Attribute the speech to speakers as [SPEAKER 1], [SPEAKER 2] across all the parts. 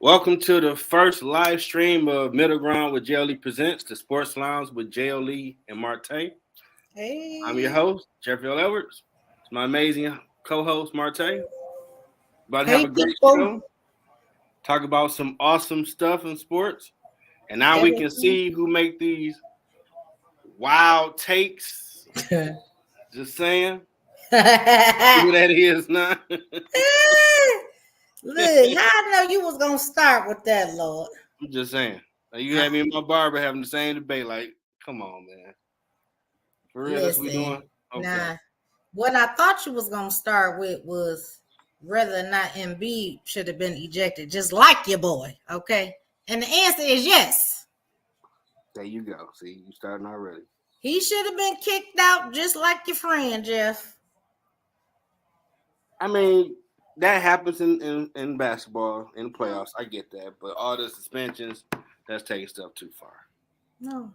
[SPEAKER 1] Welcome to the first live stream of Middle Ground with JLE Presents, the Sports Lounge with JLE and Marte.
[SPEAKER 2] Hey.
[SPEAKER 1] I'm your host, Jeffrey L. Edwards. It's my amazing co-host, Marte. About to have a great show. Talk about some awesome stuff in sports. And now we can see who make these wild takes. Just saying. Who that is now.
[SPEAKER 2] Look, I know you was gonna start with that, Lord.
[SPEAKER 1] I'm just saying. Like, you had me and my barber having the same debate. Like, come on, man. For real, that's what we doing? Okay.
[SPEAKER 2] Nah. What I thought you was gonna start with was whether or not Embiid should have been ejected, just like your boy. Okay. And the answer is yes.
[SPEAKER 1] There you go. See, you starting already.
[SPEAKER 2] He should have been kicked out just like your friend, Jeff.
[SPEAKER 1] I mean, that happens in basketball, in the playoffs. I get that. But all the suspensions, that's taking stuff too far.
[SPEAKER 2] No.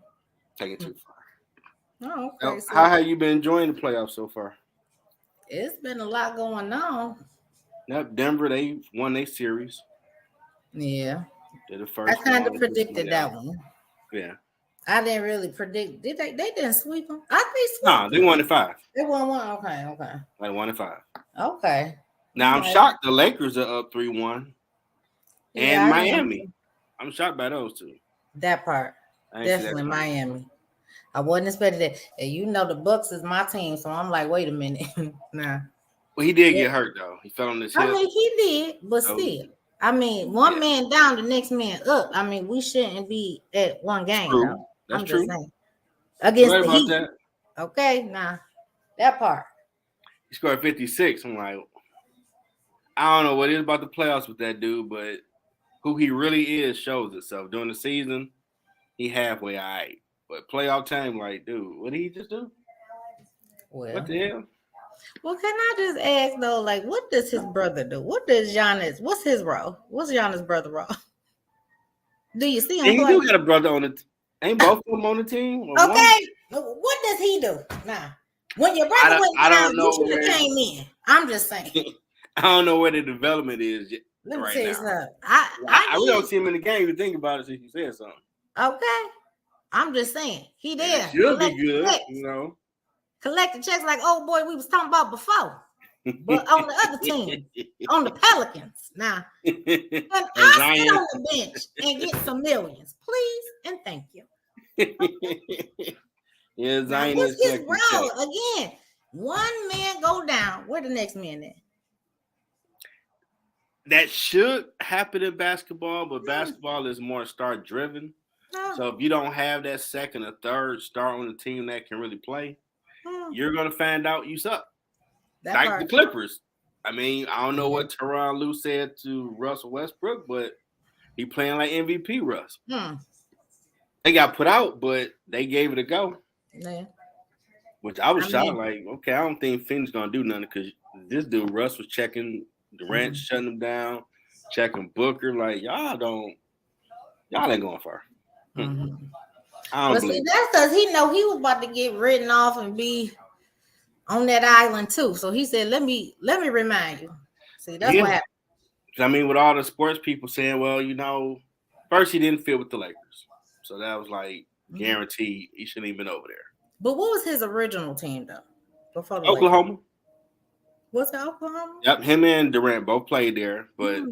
[SPEAKER 1] Taking too far.
[SPEAKER 2] Oh, okay.
[SPEAKER 1] So how have you been enjoying the playoffs so far?
[SPEAKER 2] It's been a lot going on.
[SPEAKER 1] Yep, Denver, they won their series.
[SPEAKER 2] Yeah.
[SPEAKER 1] They're the first.
[SPEAKER 2] I kind of predicted that one.
[SPEAKER 1] Yeah.
[SPEAKER 2] I didn't really predict. Did they? They didn't sweep them. I think they swept.
[SPEAKER 1] No, they won in 5.
[SPEAKER 2] They won one. Okay.
[SPEAKER 1] Like 1 in 5.
[SPEAKER 2] Okay.
[SPEAKER 1] Now I'm shocked the Lakers are up 3-1.
[SPEAKER 2] Yeah,
[SPEAKER 1] and Miami. I'm shocked by those two.
[SPEAKER 2] That part. Definitely Miami. I wasn't expecting that. And you know the Bucks is my team, so I'm like, wait a minute. Nah.
[SPEAKER 1] Well, he did get hurt though. He fell on his hip.
[SPEAKER 2] I mean, he did, but still. I mean, one man down, the next man up. I mean, we shouldn't be at one game.
[SPEAKER 1] True. That's
[SPEAKER 2] I'm
[SPEAKER 1] true.
[SPEAKER 2] just saying. Against the Heat.
[SPEAKER 1] That.
[SPEAKER 2] Okay, nah. That part.
[SPEAKER 1] He scored 56. I'm like, I don't know what it is about the playoffs with that dude, but who he really is shows itself. During the season, he halfway all right. But playoff time, like, dude, what did he just do?
[SPEAKER 2] Well,
[SPEAKER 1] what the hell?
[SPEAKER 2] Well, can I just ask though, like, what does his brother do? What does Giannis? What's his role? What's Giannis' brother role? Do you see him?
[SPEAKER 1] He do got a brother on it. Ain't both of them on the team?
[SPEAKER 2] Okay, what does he do now? When your brother went down, you should have came in. I'm just saying.
[SPEAKER 1] I don't know where the development is yet.
[SPEAKER 2] Let me tell you something.
[SPEAKER 1] I really don't see him in the game. You think about it since you said something.
[SPEAKER 2] Okay, I'm just saying he there.
[SPEAKER 1] Should be good, you know.
[SPEAKER 2] Collecting checks like old boy we was talking about before, but on the other team, on the Pelicans. Now, when I sit on the bench and get some millions, please and thank you.
[SPEAKER 1] Yeah, Zion
[SPEAKER 2] what's his role again? One man go down. Where the next man at?
[SPEAKER 1] That should happen in basketball, but basketball is more star driven. So if you don't have that second or third star on the team that can really play, you're gonna find out you suck. Like the Clippers. I mean, I don't know what Tyronn Lue said to Russell Westbrook, but he playing like MVP Russ. They got put out, but they gave it a go.
[SPEAKER 2] Yeah.
[SPEAKER 1] Which I was shocked. Like, okay, I don't think Finn's gonna do nothing because this dude Russ was checking Durant, shutting him down, checking Booker. Like, y'all ain't going far. I don't believe
[SPEAKER 2] that's because he know he was about to get written off and be on that island too. So he said, "Let me remind you." See, that's what happened.
[SPEAKER 1] I mean, with all the sports people saying, "Well, you know, first he didn't fit with the Lakers, so that was like guaranteed he shouldn't even been over there."
[SPEAKER 2] But what was his original team though? Before the
[SPEAKER 1] Oklahoma.
[SPEAKER 2] Lakers? Was it Oklahoma?
[SPEAKER 1] Yep, him and Durant both played there, but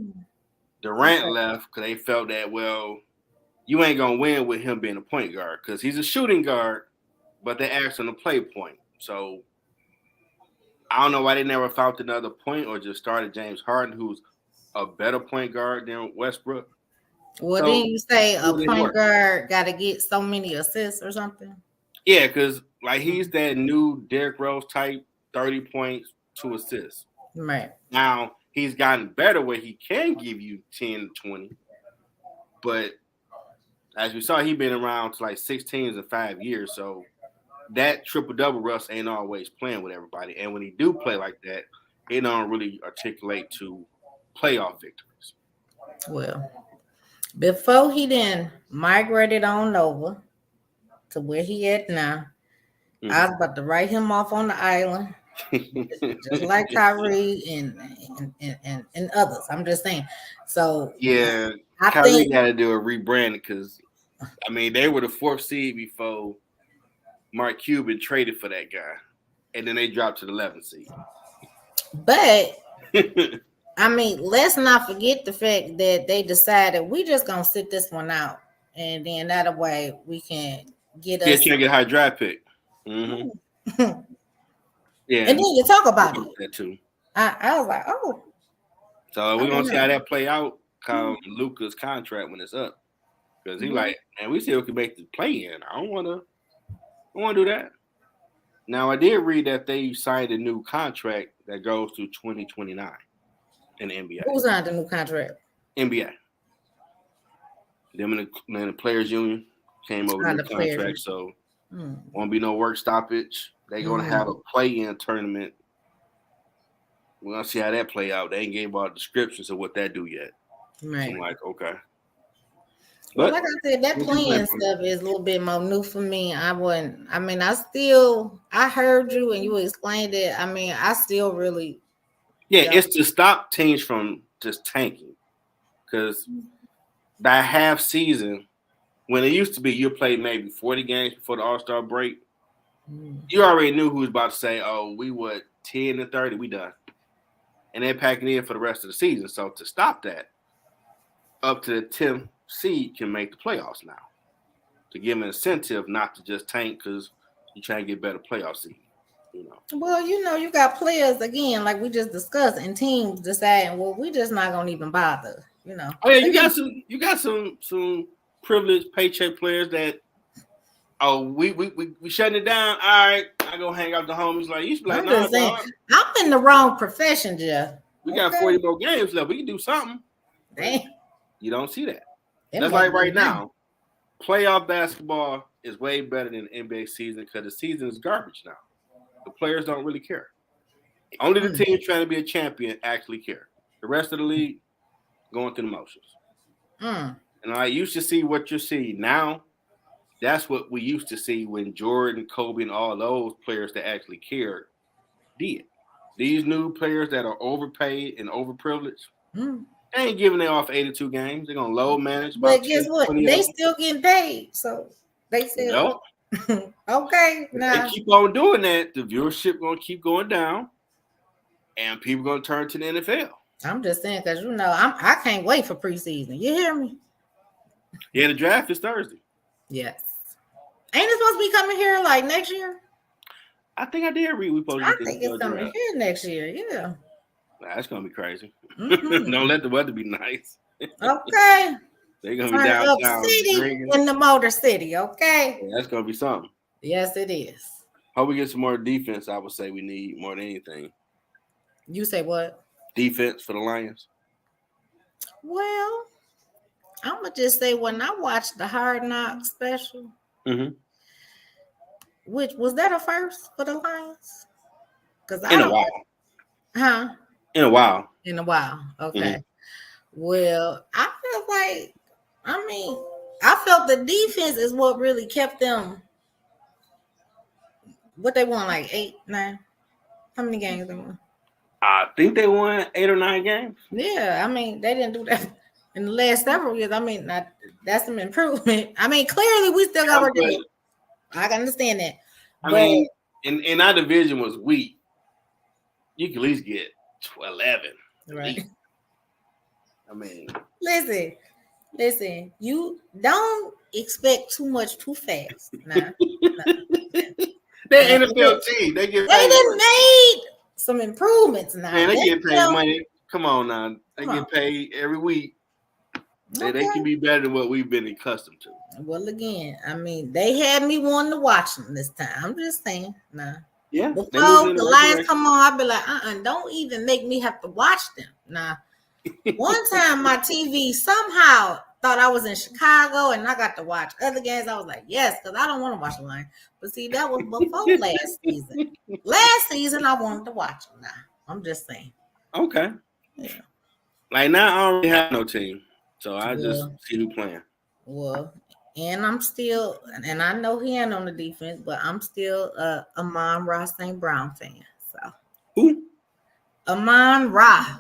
[SPEAKER 1] Durant left because they felt that, well, you ain't gonna win with him being a point guard because he's a shooting guard, but they asked him to play point. So I don't know why they never found another point or just started James Harden, who's a better point guard than Westbrook.
[SPEAKER 2] Well, so, then you say a point guard got to get so many assists or something?
[SPEAKER 1] Yeah, because like he's that new Derrick Rose type, 30 points, 2 assists.
[SPEAKER 2] Right.
[SPEAKER 1] Now, he's gotten better where he can give you 10 to 20. But as we saw, he's been around to like 6 teams in 5 years. So that triple-double Russ ain't always playing with everybody. And when he do play like that, it don't really articulate to playoff victories.
[SPEAKER 2] Well, before he then migrated on over to where he at now, I was about to write him off on the island, just like Kyrie and others. I'm just saying. So
[SPEAKER 1] yeah, Kyrie got to do a rebranding because, I mean, they were the 4th seed before Mark Cuban traded for that guy, and then they dropped to the 11th seed.
[SPEAKER 2] But I mean, let's not forget the fact that they decided we just gonna sit this one out, and then that way we can get us.
[SPEAKER 1] Yeah, trying to get a high draft pick. Mm-hmm. Yeah,
[SPEAKER 2] and then you talk about it.
[SPEAKER 1] That too.
[SPEAKER 2] I was like, oh.
[SPEAKER 1] So we're gonna see how that play out come Luka's contract when it's up, because he like, man, we still can make the play in. I don't want to do that. Now I did read that they signed a new contract that goes to 2029 in the NBA.
[SPEAKER 2] Who signed the new contract?
[SPEAKER 1] NBA. Them and the players union came over with the contract, players. So won't be no work stoppage. They're gonna have a play-in tournament. We're gonna see how that play out. They ain't gave out descriptions of what that do yet. Right. So I'm like, okay.
[SPEAKER 2] Well, like I said, that playing stuff is a little bit more new for me. I heard you and you explained it. I mean, I still really.
[SPEAKER 1] Yeah, it's to stop teams from just tanking. Because that half season, when it used to be you played maybe 40 games before the All-Star break, you already knew who was about to say, oh, we were 10 and 30, we done. And they're packing in for the rest of the season. So to stop that, up to the 10th seed can make the playoffs now. To give them an incentive not to just tank because you're trying to get better playoff seed. You know. Well,
[SPEAKER 2] you got players, again, like we just discussed, and teams deciding, well, we just not going to even bother.
[SPEAKER 1] Oh yeah, you got some privileged paycheck players that we shutting it down. All right, I go hang out with the homies. Like you should be like,
[SPEAKER 2] I'm saying, I'm in the wrong profession, Jeff.
[SPEAKER 1] We got 40 more games left. We can do something.
[SPEAKER 2] Damn.
[SPEAKER 1] You don't see that. That's like right now. Playoff basketball is way better than the NBA season because the season is garbage now. The players don't really care. Only the team trying to be a champion actually care. The rest of the league going through the motions. And I used to see what you see now. That's what we used to see when Jordan, Kobe, and all those players that actually cared did. These new players that are overpaid and overprivileged, they ain't giving it off 82 games. They're gonna low manage.
[SPEAKER 2] But guess what? They still getting paid, so they still. Okay, now
[SPEAKER 1] they keep on doing that. The viewership gonna keep going down, and people gonna turn to the NFL.
[SPEAKER 2] I'm just saying because I can't wait for preseason. You hear me?
[SPEAKER 1] Yeah, the draft is Thursday.
[SPEAKER 2] Yes. Ain't it supposed to be coming here like next year?
[SPEAKER 1] I think I did read.
[SPEAKER 2] I think it's coming here next year. Yeah.
[SPEAKER 1] That's gonna be crazy. Don't let the weather be nice.
[SPEAKER 2] Okay.
[SPEAKER 1] They're gonna be downtown
[SPEAKER 2] in the Motor City. Okay.
[SPEAKER 1] Yeah, that's gonna be something.
[SPEAKER 2] Yes, it is.
[SPEAKER 1] Hope we get some more defense. I would say we need more than anything.
[SPEAKER 2] You say what?
[SPEAKER 1] Defense for the Lions.
[SPEAKER 2] Well, I'm gonna just say when I watched the Hard Knocks special, which was that a first for the Lions? Because
[SPEAKER 1] in a while.
[SPEAKER 2] Huh?
[SPEAKER 1] In a while.
[SPEAKER 2] Okay. Well, I feel like, I felt the defense is what really kept them. What they won, like 8, 9? How many games they won?
[SPEAKER 1] I think they won 8 or 9 games.
[SPEAKER 2] Yeah, they didn't do that in the last several years. That's some improvement. Clearly we still got work to do. I can understand that.
[SPEAKER 1] In our division was weak. You can at least get 11.
[SPEAKER 2] Right. Listen, you don't expect too much too fast. Nah.
[SPEAKER 1] They're NFL team. They done
[SPEAKER 2] made some improvements now.
[SPEAKER 1] Man, they get paid money. Come on now. They get paid every week. They can be better than what we've been accustomed to.
[SPEAKER 2] Well, again, they had me wanting to watch them this time. I'm just saying. Nah.
[SPEAKER 1] Yeah.
[SPEAKER 2] Before the Lions come on, I'll be like, don't even make me have to watch them. Nah. One time my TV somehow thought I was in Chicago and I got to watch other games. I was like, yes, because I don't want to watch the Lions. But see, that was before last season. Last season, I wanted to watch them now. I'm just saying.
[SPEAKER 1] Okay.
[SPEAKER 2] Yeah.
[SPEAKER 1] Like now, I don't really have no team, so I just
[SPEAKER 2] Well,
[SPEAKER 1] see who playing.
[SPEAKER 2] well, and I'm still, and I know he ain't on the defense, but I'm still a Amon-Ra St. Brown fan. So
[SPEAKER 1] Who?
[SPEAKER 2] Amon-Ra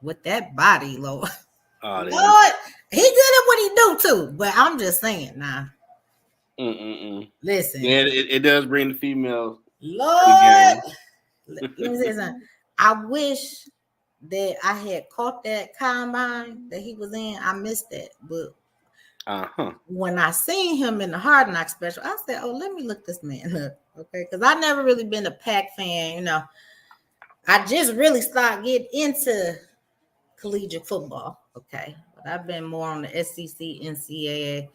[SPEAKER 2] with that body, Lord.
[SPEAKER 1] Oh,
[SPEAKER 2] Lord, he good at what he do too. But I'm just saying, nah. Listen.
[SPEAKER 1] Yeah, it does bring the females.
[SPEAKER 2] Lord, let me say something. I wish that I had caught that combine that he was in. I missed that, but when I seen him in the Hard Knock special, I said, "Oh, let me look this man up." Okay, because I never really been a Pac fan. You know, I just really started getting into collegiate football. Okay, but I've been more on the SEC, NCAA.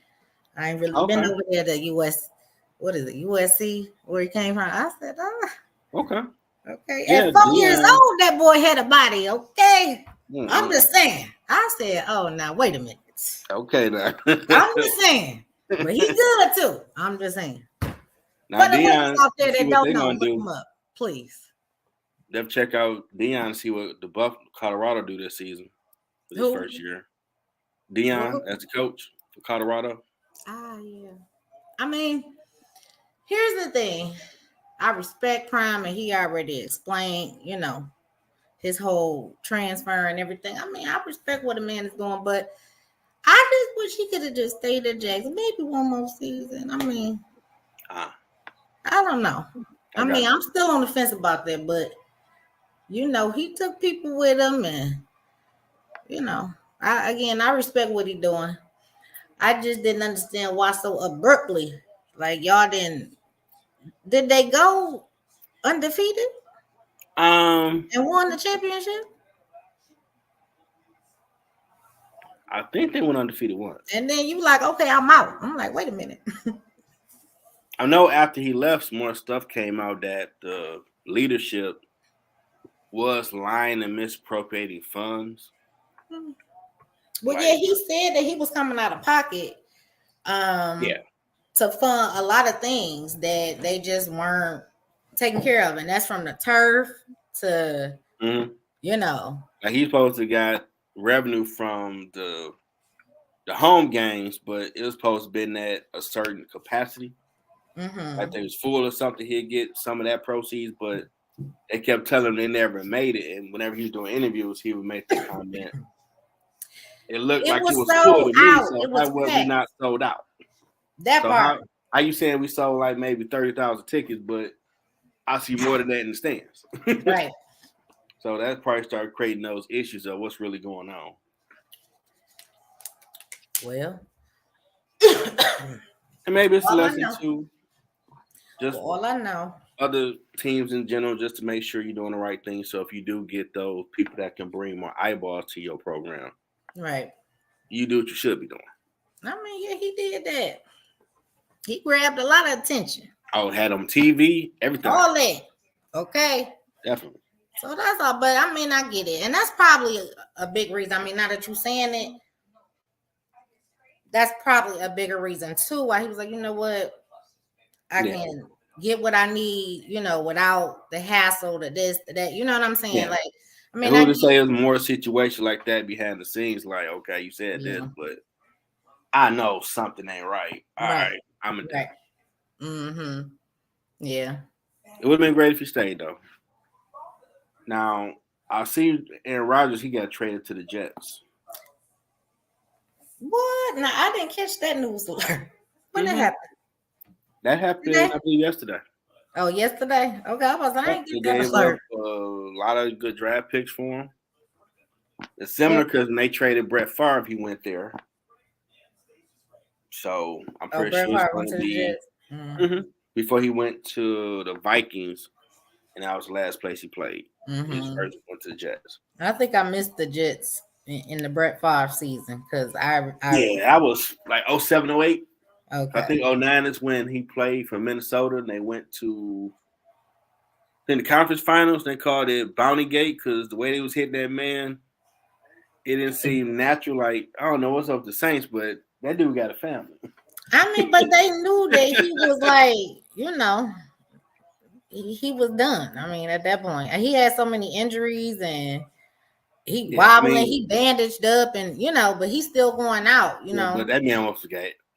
[SPEAKER 2] I ain't really been over there to US. What is it, USC, where he came from? I said, "Oh,
[SPEAKER 1] okay."
[SPEAKER 2] Okay, yeah, at 4 years old, that boy had a body. Okay, I'm just saying. I said, "Oh, now wait a minute."
[SPEAKER 1] Okay, now
[SPEAKER 2] I'm just saying, but he good too. I'm just saying.
[SPEAKER 1] Now,
[SPEAKER 2] For the
[SPEAKER 1] Deion,
[SPEAKER 2] ones out there that don't know,
[SPEAKER 1] look
[SPEAKER 2] him up, please.
[SPEAKER 1] They'll check out Deion and see what the Colorado do this season for this first year. Deion as the coach for Colorado.
[SPEAKER 2] Yeah. I mean, here's the thing. I respect Prime, and he already explained, you know, his whole transfer and everything. I mean, I respect what a man is doing, but I just wish he could have just stayed at Jackson, maybe one more season. I mean, I don't know. I mean, I'm still on the fence about that, but you know, he took people with him, and you know, I respect what he's doing. I just didn't understand why so abruptly. Like y'all didn't. Did they go undefeated? And won the championship?
[SPEAKER 1] I think they went undefeated once.
[SPEAKER 2] And then you like, okay, I'm out. I'm like, wait a minute.
[SPEAKER 1] I know after he left, more stuff came out that the leadership was lying and misappropriating funds.
[SPEAKER 2] Well, yeah, he said that he was coming out of pocket. To fund a lot of things that they just weren't taken care of, and that's from the turf to you know.
[SPEAKER 1] Like he's supposed to got revenue from the home games, but it was supposed to be at a certain capacity. Like they was full or something, he'd get some of that proceeds, but they kept telling him they never made it. And whenever he was doing interviews, he would make the comment. It looked like he was full to me, so why was he not sold out?
[SPEAKER 2] That part.
[SPEAKER 1] How you saying we sold like maybe 30,000 tickets, but I see more than that in the stands?
[SPEAKER 2] Right.
[SPEAKER 1] So that probably started creating those issues of what's really going on.
[SPEAKER 2] Well,
[SPEAKER 1] and maybe it's a lesson to just
[SPEAKER 2] all I know.
[SPEAKER 1] Other teams in general, just to make sure you're doing the right thing. So if you do get those people that can bring more eyeballs to your program,
[SPEAKER 2] right,
[SPEAKER 1] you do what you should be doing.
[SPEAKER 2] I mean, yeah, he did that. He grabbed a lot of attention.
[SPEAKER 1] Oh, had on TV, everything.
[SPEAKER 2] All that. Okay.
[SPEAKER 1] Definitely.
[SPEAKER 2] So that's all. But I mean, I get it. And that's probably a big reason. I mean, now that you're saying it, that's probably a bigger reason too why he was like, you know what? I can get what I need, you know, without the hassle, the this, the that. You know what I'm saying? Yeah. Like, I mean,
[SPEAKER 1] who to say it's more a situation like that behind the scenes? Like, okay, you said this, but I know something ain't right. All right, I'm a
[SPEAKER 2] right. Yeah.
[SPEAKER 1] It would have been great if you stayed though. Now I see Aaron Rodgers. He got traded to the Jets.
[SPEAKER 2] What? Now I didn't catch that news alert. When that happened?
[SPEAKER 1] That happened, I believe, yesterday.
[SPEAKER 2] Oh, yesterday? Okay, I ain't get that
[SPEAKER 1] alert. A lot of good draft picks for him. It's similar because when they traded Brett Favre, he went there. So I'm pretty sure it's going to be before he went to the Vikings, and that was the last place he played. His first went to the Jets.
[SPEAKER 2] I think I missed the Jets in the Brett Favre season because I
[SPEAKER 1] was like 07, 08. Okay. I think 09 is when he played for Minnesota, and they went to in the conference finals. They called it Bounty Gate because the way they was hitting that man, it didn't seem natural. Like, I don't know what's up with the Saints, but that dude got a family.
[SPEAKER 2] I mean, but they knew that he was like, you know, he was done. I mean, at that point, and he had so many injuries and he wobbling, he bandaged up, and but he's still going out.
[SPEAKER 1] But that man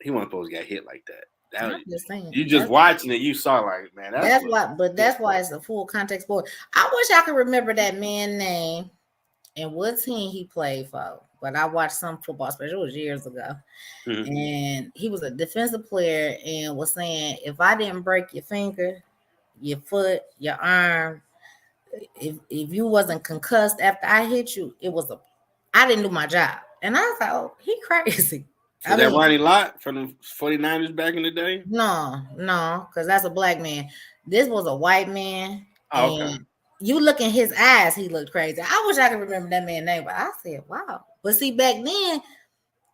[SPEAKER 1] he wasn't supposed to get hit like that.
[SPEAKER 2] I'm just saying.
[SPEAKER 1] You just watching it, you saw like, man.
[SPEAKER 2] That's why it's a full contact sport. I wish I could remember that man's name and what team he played for. But I watched some football special. It was years ago, and he was a defensive player and was saying, if I didn't break your finger, your foot, your arm, if you wasn't concussed after I hit you, I didn't do my job. And I was like, oh, he crazy.
[SPEAKER 1] So that Ronnie Lott from the 49ers back in the day?
[SPEAKER 2] No, because that's a black man. This was a white man.
[SPEAKER 1] Oh, okay.
[SPEAKER 2] You look in his eyes, he looked crazy. I wish I could remember that man's name, but I said, wow. But see, back then,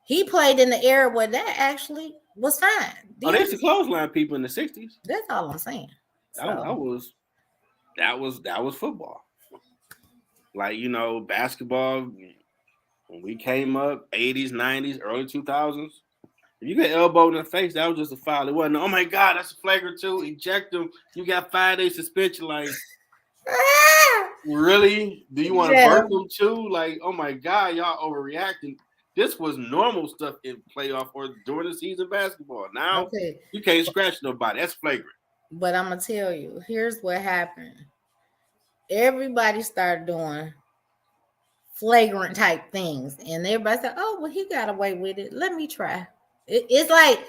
[SPEAKER 2] he played in the era where that actually was fine.
[SPEAKER 1] They used to clothesline people in the 60s.
[SPEAKER 2] That's all I'm saying.
[SPEAKER 1] That was football. Like, basketball, when we came up, 80s, 90s, early 2000s, if you get elbowed in the face, that was just a foul. It wasn't, oh my God, that's a flagrant too. Eject him. You got 5-day suspension. Like, really? Do you want to burp them too? Like, oh my God, y'all overreacting. This was normal stuff in playoff or during the season basketball. Now you can't scratch nobody. That's flagrant.
[SPEAKER 2] But I'm gonna tell you, here's what happened. Everybody started doing flagrant type things, and everybody said, "Oh, well, he got away with it. Let me try." It's like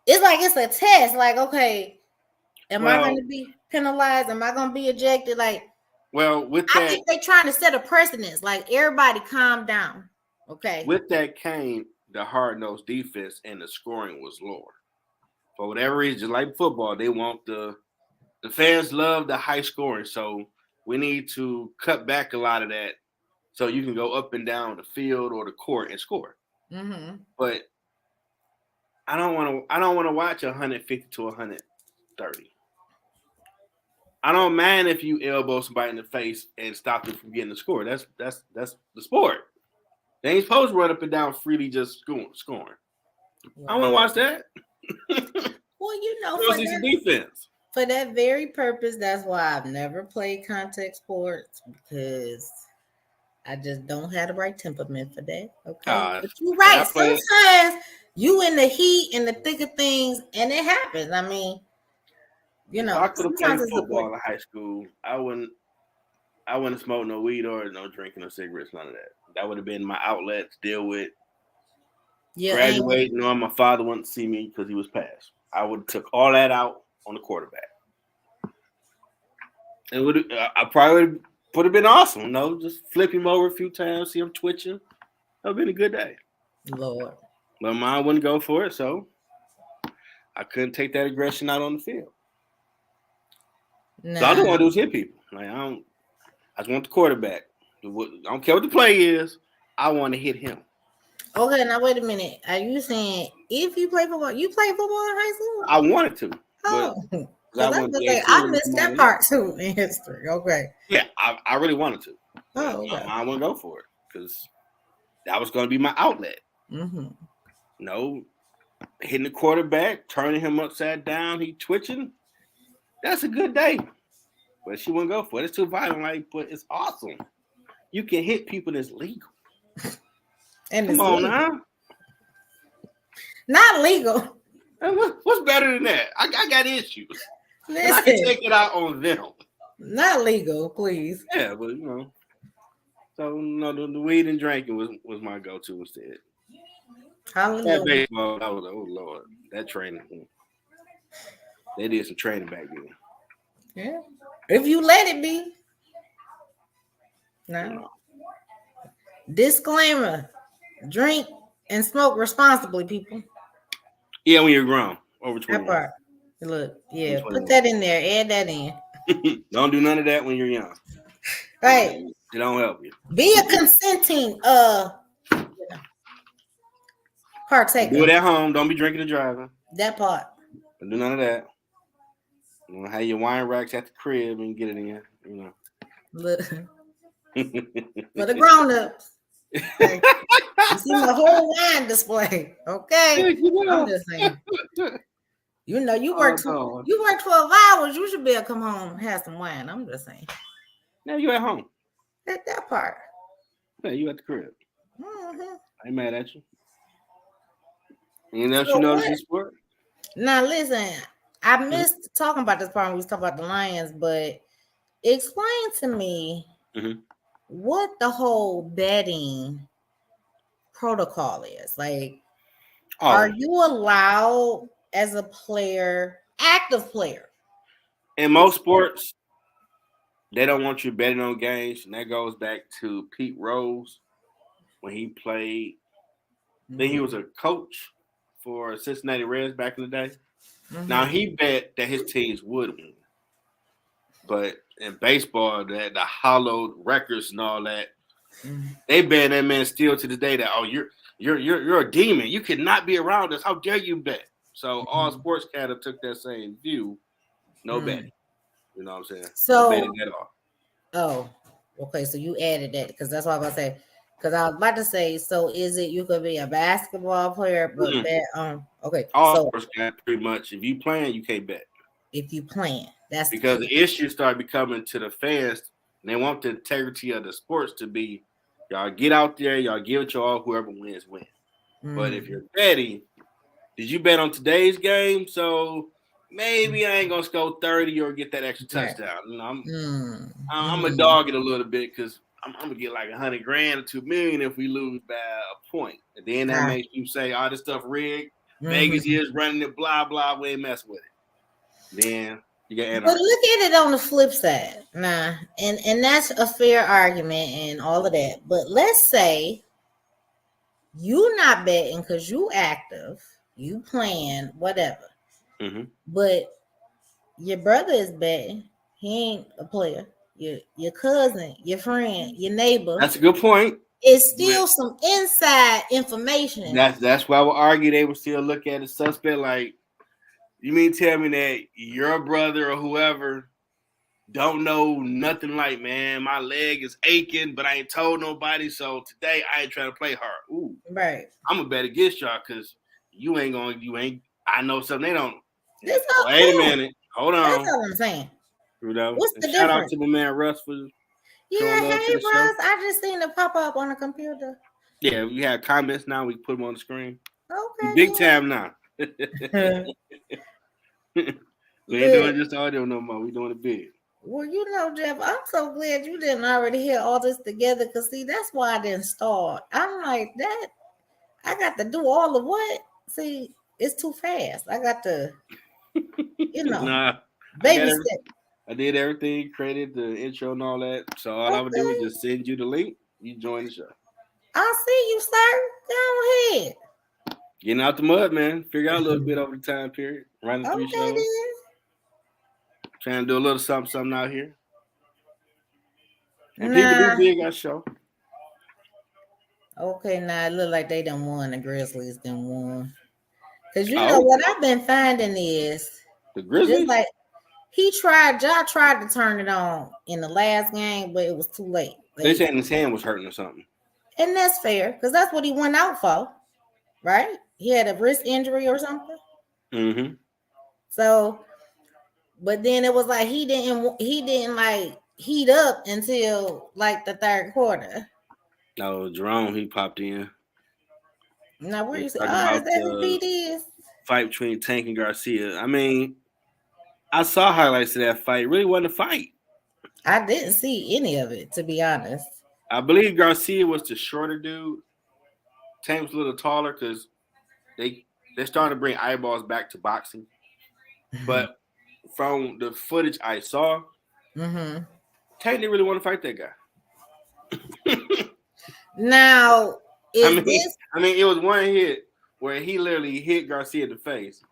[SPEAKER 2] it's a test. Like, okay, am I going to be penalized? Am I going to be ejected? Like,
[SPEAKER 1] with that,
[SPEAKER 2] I think they're trying to set a precedence. Like, everybody, calm down. Okay.
[SPEAKER 1] With that came the hard-nosed defense, and the scoring was lower. For whatever reason, just like football, they want the fans love the high scoring, so we need to cut back a lot of that so you can go up and down the field or the court and score.
[SPEAKER 2] Mm-hmm.
[SPEAKER 1] But I don't want to watch 150 to 130. I don't mind if you elbow somebody in the face and stop them from getting the score. That's the sport. They ain't supposed to run up and down freely just scoring. I want to watch that.
[SPEAKER 2] Well, for that very purpose, that's why I've never played contact sports, because I just don't have the right temperament for that. Okay. But you're right. Sometimes you in the heat, in the thick of things, and it happens. I mean,
[SPEAKER 1] if I could have played football in high school, I wouldn't smoke no weed or no drinking or cigarettes, none of that. That would have been my outlet to deal with graduating, knowing my father wouldn't see me because he was passed. I would have took all that out on the quarterback. I probably would have been awesome. Just flip him over a few times, see him twitching. That would have been a good day.
[SPEAKER 2] Lord.
[SPEAKER 1] But mine wouldn't go for it, so I couldn't take that aggression out on the field. Nah. So I don't want to do is hit people. Like, I just want the quarterback. I don't care what the play is. I want to hit him.
[SPEAKER 2] Okay, now wait a minute. Are you saying if you play football, you play football in high school?
[SPEAKER 1] I wanted to.
[SPEAKER 2] Oh, I missed that part too in history. Okay.
[SPEAKER 1] Yeah, I really wanted to.
[SPEAKER 2] Oh, okay.
[SPEAKER 1] I want to go for it because that was going to be my outlet.
[SPEAKER 2] Mm-hmm.
[SPEAKER 1] Hitting the quarterback, turning him upside down, he twitching. That's a good day. But she wouldn't go for it. It's too violent, but it's awesome. You can hit people that's legal.
[SPEAKER 2] And
[SPEAKER 1] come on now.
[SPEAKER 2] Not legal.
[SPEAKER 1] What's better than that? I got issues. I can take it out on them.
[SPEAKER 2] Not legal, please.
[SPEAKER 1] Yeah, but So the weed and drinking was my go-to instead.
[SPEAKER 2] Hallelujah.
[SPEAKER 1] That baseball, I was like, oh Lord, that training. They did some training back then.
[SPEAKER 2] Yeah. If you let it be. No. Disclaimer: drink and smoke responsibly, people.
[SPEAKER 1] Yeah, when you're grown, over 20.
[SPEAKER 2] That part. Look, yeah, put that in there. Add that in.
[SPEAKER 1] Don't do none of that when you're young.
[SPEAKER 2] Right.
[SPEAKER 1] It don't help you.
[SPEAKER 2] Be a consenting partaker.
[SPEAKER 1] Do it at home. Don't be drinking and driving.
[SPEAKER 2] That part.
[SPEAKER 1] Don't do none of that. You have your wine racks at the crib and get it in.
[SPEAKER 2] Look. For the grown-ups. Okay. You see my whole wine display. Okay. I'm just saying. You know, you
[SPEAKER 1] Oh,
[SPEAKER 2] work
[SPEAKER 1] no.
[SPEAKER 2] you work 12 hours. You should be able to come home and have some wine. I'm just saying.
[SPEAKER 1] Now you at home.
[SPEAKER 2] That part.
[SPEAKER 1] Yeah, you at the crib.
[SPEAKER 2] Mm-hmm.
[SPEAKER 1] I ain't mad at you. Anything else
[SPEAKER 2] So
[SPEAKER 1] you notice
[SPEAKER 2] what?
[SPEAKER 1] in sport?
[SPEAKER 2] Now listen, I missed talking about this part when we was talking about the Lions, but explain to me what the whole betting protocol is. Like, are you allowed as a player, active player?
[SPEAKER 1] In most sports, they don't want you betting on games, and that goes back to Pete Rose when he played. Then he was a coach for Cincinnati Reds back in the day. Now he bet that his teams would win, but in baseball, the hollowed records and all that, they bet that man still to this day that you're a demon. You cannot be around us. How dare you bet? So all sports kind of took that same view. No betting. You know what I'm saying?
[SPEAKER 2] So
[SPEAKER 1] no betting at all.
[SPEAKER 2] Oh, okay. So you added that because that's what I was about to say. Because I was about to say, so is it you could be a basketball player, but bet okay.
[SPEAKER 1] All
[SPEAKER 2] So
[SPEAKER 1] sports got pretty much. If you playing, you can't bet.
[SPEAKER 2] if you playing, that's
[SPEAKER 1] because the issues start becoming to the fans. And they want the integrity of the sports to be, y'all get out there, y'all give it to all. Whoever wins, wins. But if you're betting, did you bet on today's game? So maybe I ain't gonna score 30 or get that extra touchdown. You know, I'm a dog it a little bit because I'm gonna get like $100,000 or $2 million if we lose by a point. And then that makes you say, "Oh, this stuff rigged. Vegas is running it. Blah blah. We ain't mess with it." Then you got.
[SPEAKER 2] But look at it on the flip side, nah, and that's a fair argument and all of that. But let's say you not betting because you active, you playing whatever, but your brother is betting. He ain't a player. Your cousin, your friend, your neighbor.
[SPEAKER 1] That's a good point.
[SPEAKER 2] It's still some inside information.
[SPEAKER 1] That's why I would argue they would still look at a suspect like, you mean tell me that your brother or whoever don't know nothing like, man, my leg is aching, but I ain't told nobody, so today I ain't trying to play hard. Ooh.
[SPEAKER 2] Right.
[SPEAKER 1] I'm gonna bet against y'all because you ain't, I know something they don't.
[SPEAKER 2] Wait
[SPEAKER 1] a minute. Hold on.
[SPEAKER 2] That's all I'm saying.
[SPEAKER 1] You know,
[SPEAKER 2] what's the
[SPEAKER 1] shout
[SPEAKER 2] difference?
[SPEAKER 1] out to my man Russ for
[SPEAKER 2] hey Russ, I just seen it pop up on the computer.
[SPEAKER 1] Yeah, we have comments now. We put them on the screen.
[SPEAKER 2] Okay.
[SPEAKER 1] Big time now. We ain't doing just audio no more. We doing it big.
[SPEAKER 2] Well, you know, Jeff, I'm so glad you didn't already hear all this together because, see, that's why I didn't start. I'm like, that, I got to do all of what? See, it's too fast. I got to, baby step.
[SPEAKER 1] I did everything, created the intro and all that. So all I would do is just send you the link. You join the show.
[SPEAKER 2] I'll see you, sir. Go ahead.
[SPEAKER 1] Getting out the mud, man. Figure out a little bit over the time period. Running 3 shows.
[SPEAKER 2] Then.
[SPEAKER 1] Trying to do a little something out here. And people do big our show.
[SPEAKER 2] Okay, now it look like they done won. The Grizzlies done won. Because you know what I've been finding is
[SPEAKER 1] the Grizzlies?
[SPEAKER 2] Just like Ja tried to turn it on in the last game, but it was too late.
[SPEAKER 1] They saying his hand was hurting or something.
[SPEAKER 2] And that's fair, because that's what he went out for, right? He had a wrist injury or something.
[SPEAKER 1] Mm-hmm.
[SPEAKER 2] So, but then it was like he didn't like heat up until like the third quarter.
[SPEAKER 1] No, Jerome, he popped in.
[SPEAKER 2] Now where you say, is that who beat is?
[SPEAKER 1] Fight between Tank and Garcia. I mean, I saw highlights of that fight. It really wasn't a fight.
[SPEAKER 2] I didn't see any of it, to be honest.
[SPEAKER 1] I believe Garcia was the shorter dude. Tank was a little taller because they started to bring eyeballs back to boxing. But from the footage I saw, Tank didn't really want to fight that guy.
[SPEAKER 2] Now,
[SPEAKER 1] I mean, it was one hit where he literally hit Garcia in the face.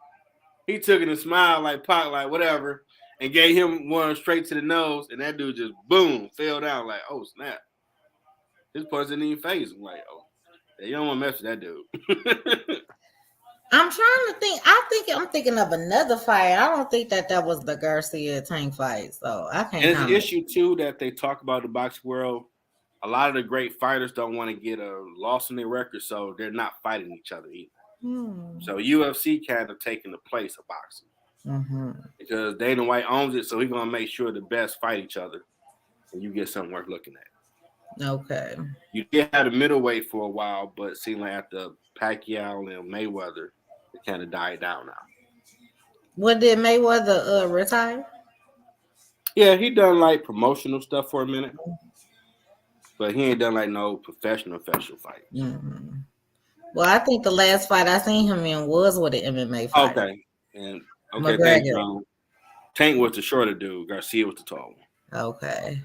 [SPEAKER 1] He took it and smiled like Pac, like whatever, and gave him one straight to the nose, and that dude just boom fell down like, oh snap. His punch didn't even phase him. Like, oh, you don't want to mess with that dude.
[SPEAKER 2] I'm trying to think. I'm thinking of another fight. I don't think that was the Garcia Tank fight. So I can't.
[SPEAKER 1] And it's an issue too that they talk about in the boxing world. A lot of the great fighters don't want to get a loss in their record, so they're not fighting each other either. So UFC kind of taking the place of boxing because Dana White owns it, so he's gonna make sure the best fight each other, and you get something worth looking at.
[SPEAKER 2] Okay.
[SPEAKER 1] You did have the middleweight for a while, but it seemed like after Pacquiao and Mayweather, it kind of died down now.
[SPEAKER 2] What did Mayweather retire?
[SPEAKER 1] Yeah, he done like promotional stuff for a minute, but he ain't done like no professional fight.
[SPEAKER 2] Well, I think the last fight I seen him in was with an MMA fight.
[SPEAKER 1] Okay, and McGregor. Tank was the shorter dude. Garcia was the tall one.
[SPEAKER 2] Okay.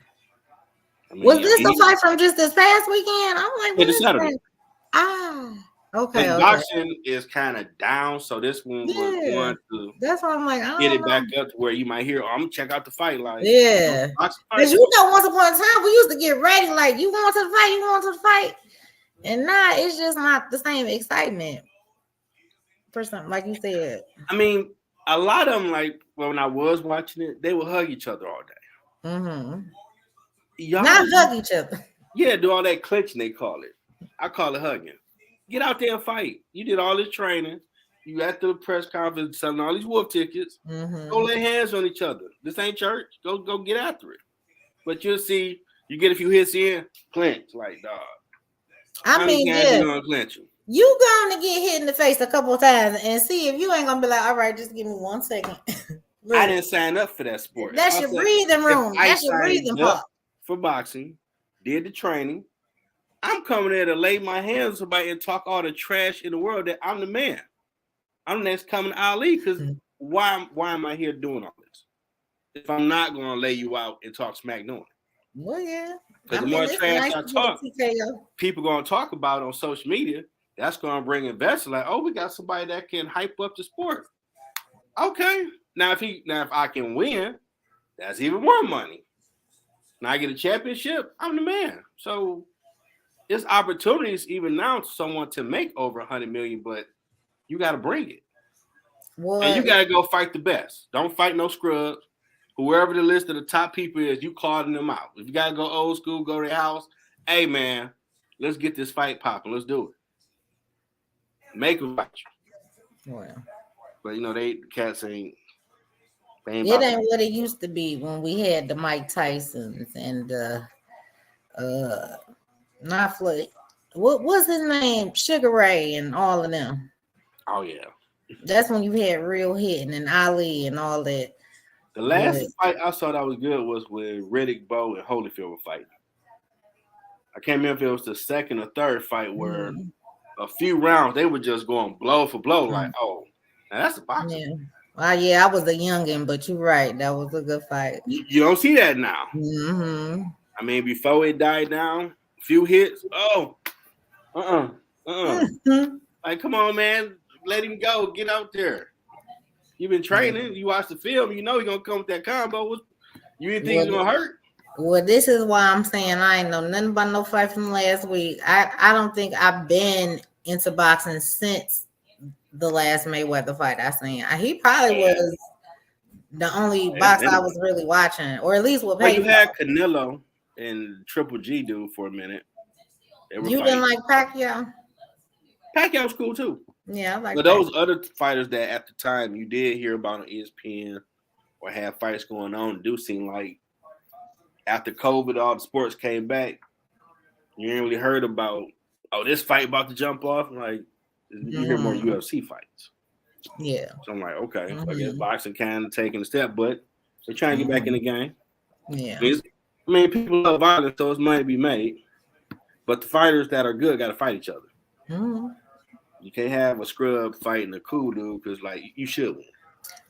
[SPEAKER 2] I mean, was this the fight from just this past weekend? I'm like, what is Saturday? Okay.
[SPEAKER 1] Boxing is kind of down, so this one was going to.
[SPEAKER 2] That's why I'm like,
[SPEAKER 1] get it back up to where you might hear. Oh, I'm gonna check out the fight. Like,
[SPEAKER 2] because once upon a time we used to get ready. Like, you going to the fight, and now it's just not the same excitement for something like you said.
[SPEAKER 1] I mean, a lot of them, like when I was watching it, they would hug each other all day.
[SPEAKER 2] Y'all not hug each other.
[SPEAKER 1] Yeah, do all that clinching they call it. I call it hugging. Get out there and fight. You did all this training. You at the press conference selling all these wolf tickets. Go lay hands on each other. This ain't church. Go get after it. But you'll see, you get a few hits in, clinch like dog.
[SPEAKER 2] I mean, you gonna get hit in the face a couple of times and see if you ain't gonna be like, all right, just give me 1 second.
[SPEAKER 1] I didn't sign up for that sport.
[SPEAKER 2] That's your breathing room. That's your breathing part.
[SPEAKER 1] For boxing, did the training. I'm coming there to lay my hands on somebody and talk all the trash in the world that I'm the man. I'm the next coming Ali because why am I here doing all this? If I'm not going to lay you out and talk smack doing it.
[SPEAKER 2] Well, yeah.
[SPEAKER 1] Because the more trash I talk, people going to talk about it on social media. That's going to bring investors like, oh, we got somebody that can hype up the sport. Okay. Now, if I can win, that's even more money. Now I get a championship, I'm the man. So there's opportunities even now to someone to make over 100 million, but you got to bring it. What? And you got to go fight the best. Don't fight no scrubs. Whoever the list of the top people is, you calling them out. If you got to go old school, go to their house. Hey, man, let's get this fight popping. Let's do it. Make them fight you. Well. But, the cats ain't.
[SPEAKER 2] It ain't what it used to be when we had the Mike Tysons and not Floyd. What was his name? Sugar Ray and all of them.
[SPEAKER 1] Oh yeah.
[SPEAKER 2] That's when you had real hitting and Ali and all that.
[SPEAKER 1] The last fight I saw that was good was with Riddick Bowe and Holyfield were fighting. I can't remember if it was the second or third fight where a few rounds they were just going blow for blow, like, oh, now that's a boxing.
[SPEAKER 2] Yeah. I was a youngin', but you're right. That was a good fight.
[SPEAKER 1] You don't see that now. I mean, before it died down, a few hits. Oh, like, come on, man. Let him go. Get out there. You've been training. You watch the film. You know he's going to come with that combo. You didn't think it's going to hurt?
[SPEAKER 2] Well, this is why I'm saying I ain't know nothing about no fight from last week. I don't think I've been into boxing since the last Mayweather fight I seen. He probably was the only box I was really watching, or at least what.
[SPEAKER 1] Well, you had Canelo and Triple G dude for a minute.
[SPEAKER 2] You didn't like Pacquiao?
[SPEAKER 1] Pacquiao was cool too.
[SPEAKER 2] Yeah, I like.
[SPEAKER 1] But those other fighters that at the time you did hear about on ESPN or had fights going on do seem like after COVID, all the sports came back. You ain't really heard about this fight about to jump off. Like you hear more UFC fights.
[SPEAKER 2] Yeah.
[SPEAKER 1] So I'm like, okay, I guess boxing kind of taking a step, but they're trying to get back in the game.
[SPEAKER 2] Yeah.
[SPEAKER 1] I mean, people love violence, so it's money to be made. But the fighters that are good got to fight each other. You can't have a scrub fighting a cool dude because, like, you should win.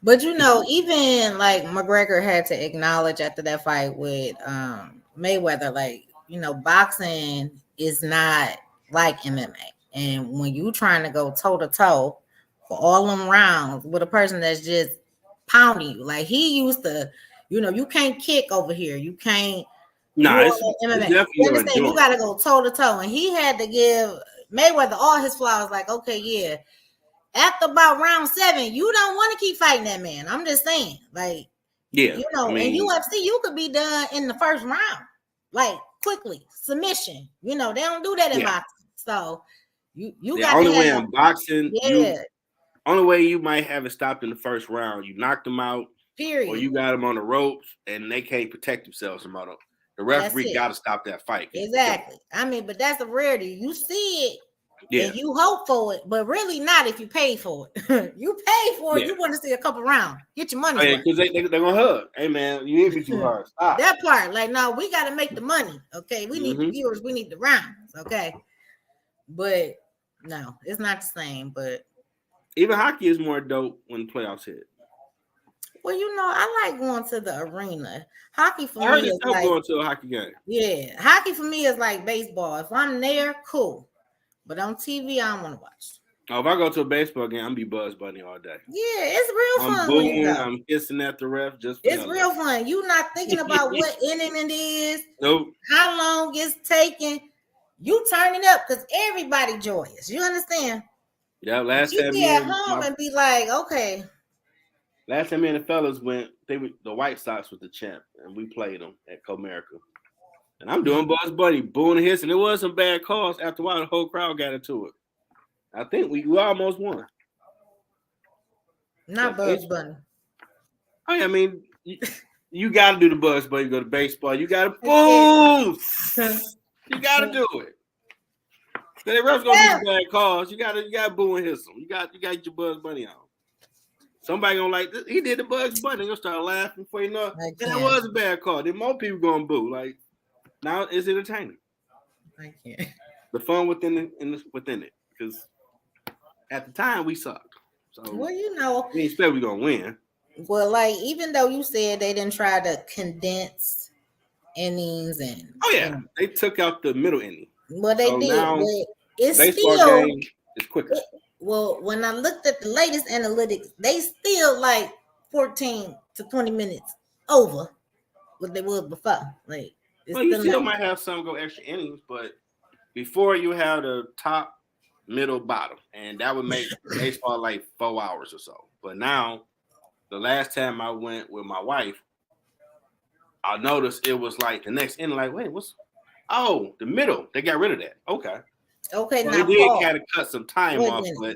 [SPEAKER 2] But even like McGregor had to acknowledge after that fight with Mayweather, like, boxing is not like MMA. And when you trying to go toe to toe for all them rounds with a person that's just pounding you, like he used to, you can't kick over here. You can't.
[SPEAKER 1] It's definitely
[SPEAKER 2] you understand? You got to go toe to toe, and he had to give Mayweather all his flowers. Like, okay, yeah. After about round 7, you don't want to keep fighting that man. I'm just saying, like,
[SPEAKER 1] yeah,
[SPEAKER 2] in UFC, you could be done in the first round, like quickly submission. They don't do that in boxing. So, You
[SPEAKER 1] The
[SPEAKER 2] got
[SPEAKER 1] only
[SPEAKER 2] to
[SPEAKER 1] way
[SPEAKER 2] have
[SPEAKER 1] in boxing,
[SPEAKER 2] yeah.
[SPEAKER 1] only way you might have it stopped in the first round, you knocked them out,
[SPEAKER 2] Period.
[SPEAKER 1] or you got them on the ropes and they can't protect themselves. The referee got to stop that fight.
[SPEAKER 2] Exactly. I mean, but that's a rarity. You see it, and you hope for it, but really not if you pay for it. You pay for it. You want to see a couple rounds. Get your money.
[SPEAKER 1] Because they're gonna hug. Hey man, you hit me too hard. Stop.
[SPEAKER 2] That part, like, no, we got to make the money. Okay, we need the viewers. We need the rounds. Okay, but no, it's not the same. But
[SPEAKER 1] even hockey is more dope when playoffs hit.
[SPEAKER 2] Well, I like going to the arena. Hockey for
[SPEAKER 1] me
[SPEAKER 2] is like
[SPEAKER 1] going to a hockey game.
[SPEAKER 2] Yeah, hockey for me is like baseball. If I'm there, cool. But on TV, I don't want to watch.
[SPEAKER 1] Oh, if I go to a baseball game, I'm gonna be Buzz Bunny all day.
[SPEAKER 2] Yeah, it's real fun.
[SPEAKER 1] I'm booing, I'm hissing at the ref.
[SPEAKER 2] It's real fun. You not thinking about what inning it is,
[SPEAKER 1] nope.
[SPEAKER 2] How long it's taking. You turn it up because everybody joyous. You understand?
[SPEAKER 1] Yeah, last time
[SPEAKER 2] you be at home and be like, okay.
[SPEAKER 1] Last time me and the fellas went, the White Sox was the champ, and we played them at Comerica. And I'm doing Buzz Bunny, booing and hissing. It was some bad calls. After a while, the whole crowd got into it. I think we almost won.
[SPEAKER 2] Not Buzz Bunny.
[SPEAKER 1] I mean, you got to do the Buzz Bunny. You go to baseball. You got to boo. You got to do it. The refs gonna do bad calls. You got to boo and hiss them. You got your Buzz Bunny on. Somebody gonna like this. He did the Bugs Bunny. You'll start laughing before you know it. That was a bad call. Then more people gonna boo. Like now, it's entertaining.
[SPEAKER 2] I can't.
[SPEAKER 1] The fun within it, because at the time we sucked. So we expect we gonna win.
[SPEAKER 2] Well, like even though you said they didn't try to condense innings and
[SPEAKER 1] they took out the middle inning.
[SPEAKER 2] Well, they did.
[SPEAKER 1] Now,
[SPEAKER 2] but it's
[SPEAKER 1] baseball
[SPEAKER 2] still
[SPEAKER 1] game is quicker.
[SPEAKER 2] Well, when I looked at the latest analytics, they still like 14 to 20 minutes over what they was before. Like,
[SPEAKER 1] you still might have some go extra innings, but before you have the top, middle, bottom, and that would make baseball like 4 hours or so. But now, the last time I went with my wife, I noticed it was like the next inning. Like, wait, the middle? They got rid of that. Okay,
[SPEAKER 2] now
[SPEAKER 1] they did kind of cut some time off, but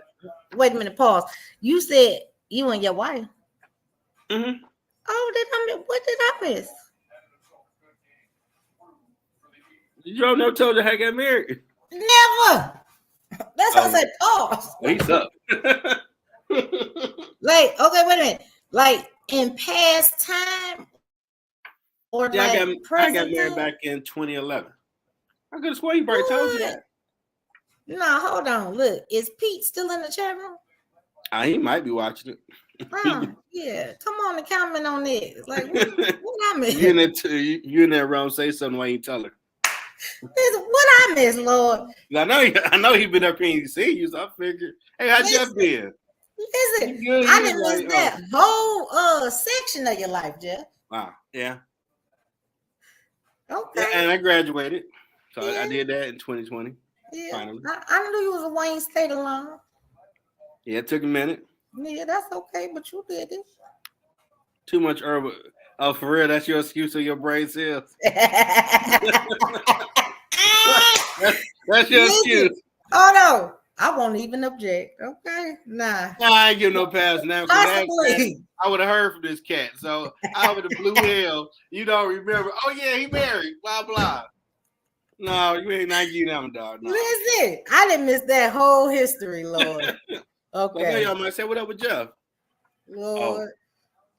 [SPEAKER 2] wait a minute, pause. You said you and your wife.
[SPEAKER 1] Mm-hmm.
[SPEAKER 2] Oh, what did I miss?
[SPEAKER 1] You never told you how I got married.
[SPEAKER 2] Never. That's why I said pause.
[SPEAKER 1] He sucked.
[SPEAKER 2] Like, okay, wait a minute. Like in past time, or
[SPEAKER 1] I got married back in 2011. I could have sworn you probably told you that.
[SPEAKER 2] No, hold on. Look, is Pete still in the chat room?
[SPEAKER 1] He might be watching it.
[SPEAKER 2] Yeah. Come on and comment on this. Like, what I miss?
[SPEAKER 1] You in that room, say something while you tell her.
[SPEAKER 2] What I miss, Lord?
[SPEAKER 1] I know he been up here and he see you, so I figured, hey, how Jeff been?
[SPEAKER 2] Listen, I didn't miss that whole section of your life, Jeff.
[SPEAKER 1] Wow, yeah.
[SPEAKER 2] Okay.
[SPEAKER 1] Yeah, and I graduated. So I did that in 2020.
[SPEAKER 2] Yeah, finally. I knew you was a Wayne State alum.
[SPEAKER 1] Yeah, it took a minute.
[SPEAKER 2] Yeah, that's okay, but you did it.
[SPEAKER 1] Too much urban. Oh, for real? That's your excuse of your brain cells. That's your excuse.
[SPEAKER 2] Oh no, I won't even object. Okay, nah.
[SPEAKER 1] I ain't give no pass now.
[SPEAKER 2] Possibly.
[SPEAKER 1] I would have heard from this cat. So I would have blew hell. You don't remember? Oh yeah, he married. Blah blah. No, you ain't not you down, dog. No.
[SPEAKER 2] Listen, I didn't miss that whole history, Lord. Okay.
[SPEAKER 1] I know y'all might say, what up with Jeff?
[SPEAKER 2] Lord.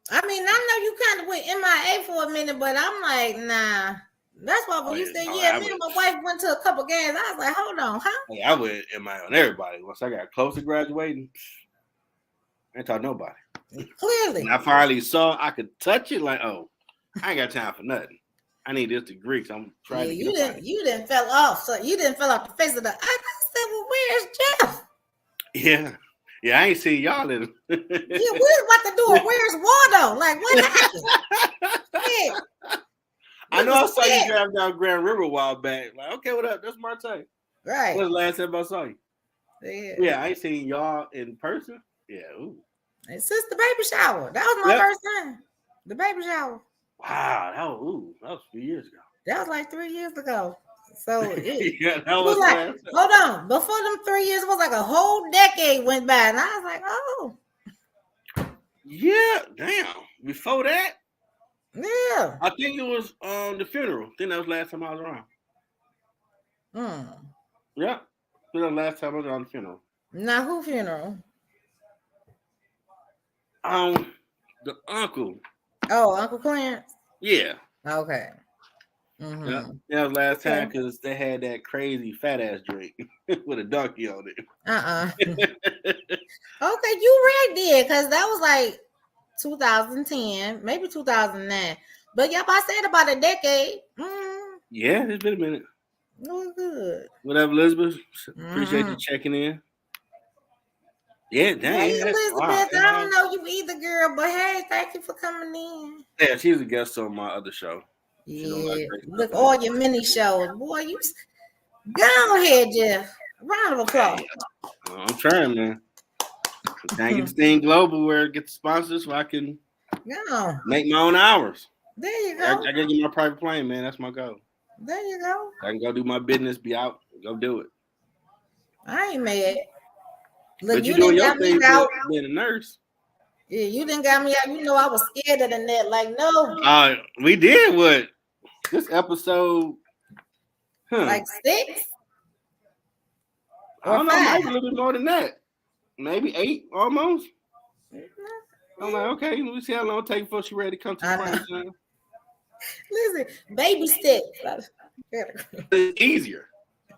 [SPEAKER 2] I mean, I know you kind of went MIA for a minute, but I'm like, nah. That's why when you said, me and my wife went to a couple games, I was like, hold on, huh?
[SPEAKER 1] Hey, I went MIA on everybody. Once I got close to graduating, I ain't talk to nobody.
[SPEAKER 2] Clearly.
[SPEAKER 1] And I finally saw I could touch it, like, oh, I ain't got time for nothing. I need this degree, so I'm trying to get
[SPEAKER 2] you didn't fell off. So you didn't fell off the face of the. I said, well, where's Jeff?
[SPEAKER 1] Yeah, I ain't seen y'all in.
[SPEAKER 2] Yeah, we was about to do it. Where's Waldo? Like, what happened? Yeah.
[SPEAKER 1] I know I saw you drive down Grand River a while back. Like, okay, what up? That's Marte.
[SPEAKER 2] Right.
[SPEAKER 1] When's the last time I saw you?
[SPEAKER 2] Yeah,
[SPEAKER 1] I ain't seen y'all in person. Yeah, ooh.
[SPEAKER 2] And since the baby shower. That was my first time. The baby shower.
[SPEAKER 1] Wow, that was a few years ago.
[SPEAKER 2] That was like 3 years ago. So it
[SPEAKER 1] Yeah, that
[SPEAKER 2] was
[SPEAKER 1] was
[SPEAKER 2] like,
[SPEAKER 1] last.
[SPEAKER 2] hold on. Before them 3 years, it was like a whole decade went by, and I was like, oh,
[SPEAKER 1] Yeah, damn. Before that,
[SPEAKER 2] yeah.
[SPEAKER 1] I think it was the funeral. I think that was last time I was around. Yeah, I think that was last time I was around the funeral.
[SPEAKER 2] Now who funeral?
[SPEAKER 1] The uncle.
[SPEAKER 2] Oh, Uncle Clarence.
[SPEAKER 1] Yeah.
[SPEAKER 2] Okay.
[SPEAKER 1] Yeah, that was last time because they had that crazy fat ass drink with a donkey on it.
[SPEAKER 2] Okay, you right there, because that was like 2010, maybe 2009. But yep, I said about a decade.
[SPEAKER 1] Yeah, it's been a minute.
[SPEAKER 2] Oh, good.
[SPEAKER 1] What up, Elizabeth? Appreciate you checking in. Yeah, dang.
[SPEAKER 2] Hey, Elizabeth,
[SPEAKER 1] wow.
[SPEAKER 2] I don't know you either, girl, but hey, thank you for coming in.
[SPEAKER 1] Yeah, she's a guest on my other show.
[SPEAKER 2] Yeah, look, all your mini shows. Boy, you go ahead, Jeff. Round of applause.
[SPEAKER 1] I'm trying, man. I'm trying to get this thing global where it gets sponsors so I can make my own hours.
[SPEAKER 2] There you go.
[SPEAKER 1] I gotta get my private plane, man. That's my goal.
[SPEAKER 2] There you go.
[SPEAKER 1] I can go do my business, be out, go do it.
[SPEAKER 2] I ain't mad. Look,
[SPEAKER 1] But
[SPEAKER 2] you
[SPEAKER 1] doing
[SPEAKER 2] didn't
[SPEAKER 1] your
[SPEAKER 2] got me
[SPEAKER 1] thing,
[SPEAKER 2] out.
[SPEAKER 1] being a nurse.
[SPEAKER 2] Yeah, you didn't got me out. You know I was scared of the net. Like, no.
[SPEAKER 1] We did what? This episode,
[SPEAKER 2] like 6?
[SPEAKER 1] I don't know, maybe a little bit more than that. Maybe 8 almost. I'm like, okay, let me see how long it takes before she's ready to come to the
[SPEAKER 2] Listen, baby steps.
[SPEAKER 1] It's easier.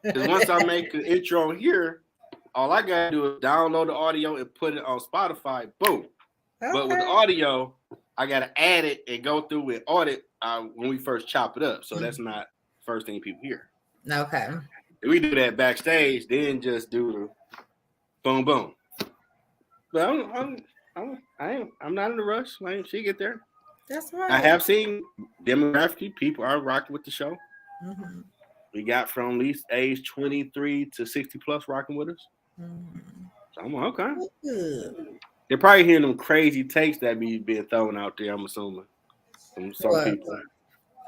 [SPEAKER 1] Because once I make the intro here, all I gotta do is download the audio and put it on Spotify. Boom. Okay. But with the audio, I gotta add it and go through and audit when we first chop it up. So that's not the first thing people hear.
[SPEAKER 2] Okay.
[SPEAKER 1] If we do that backstage, then just do the boom boom. But I'm not in a rush. Like, she get there.
[SPEAKER 2] That's right.
[SPEAKER 1] I have seen demographically people are rocking with the show.
[SPEAKER 2] Mm-hmm.
[SPEAKER 1] We got from at least age 23 to 60 plus rocking with us. Mm-hmm. So I'm like, okay. Good. They're probably hearing them crazy takes that be being thrown out there, I'm assuming. From some people.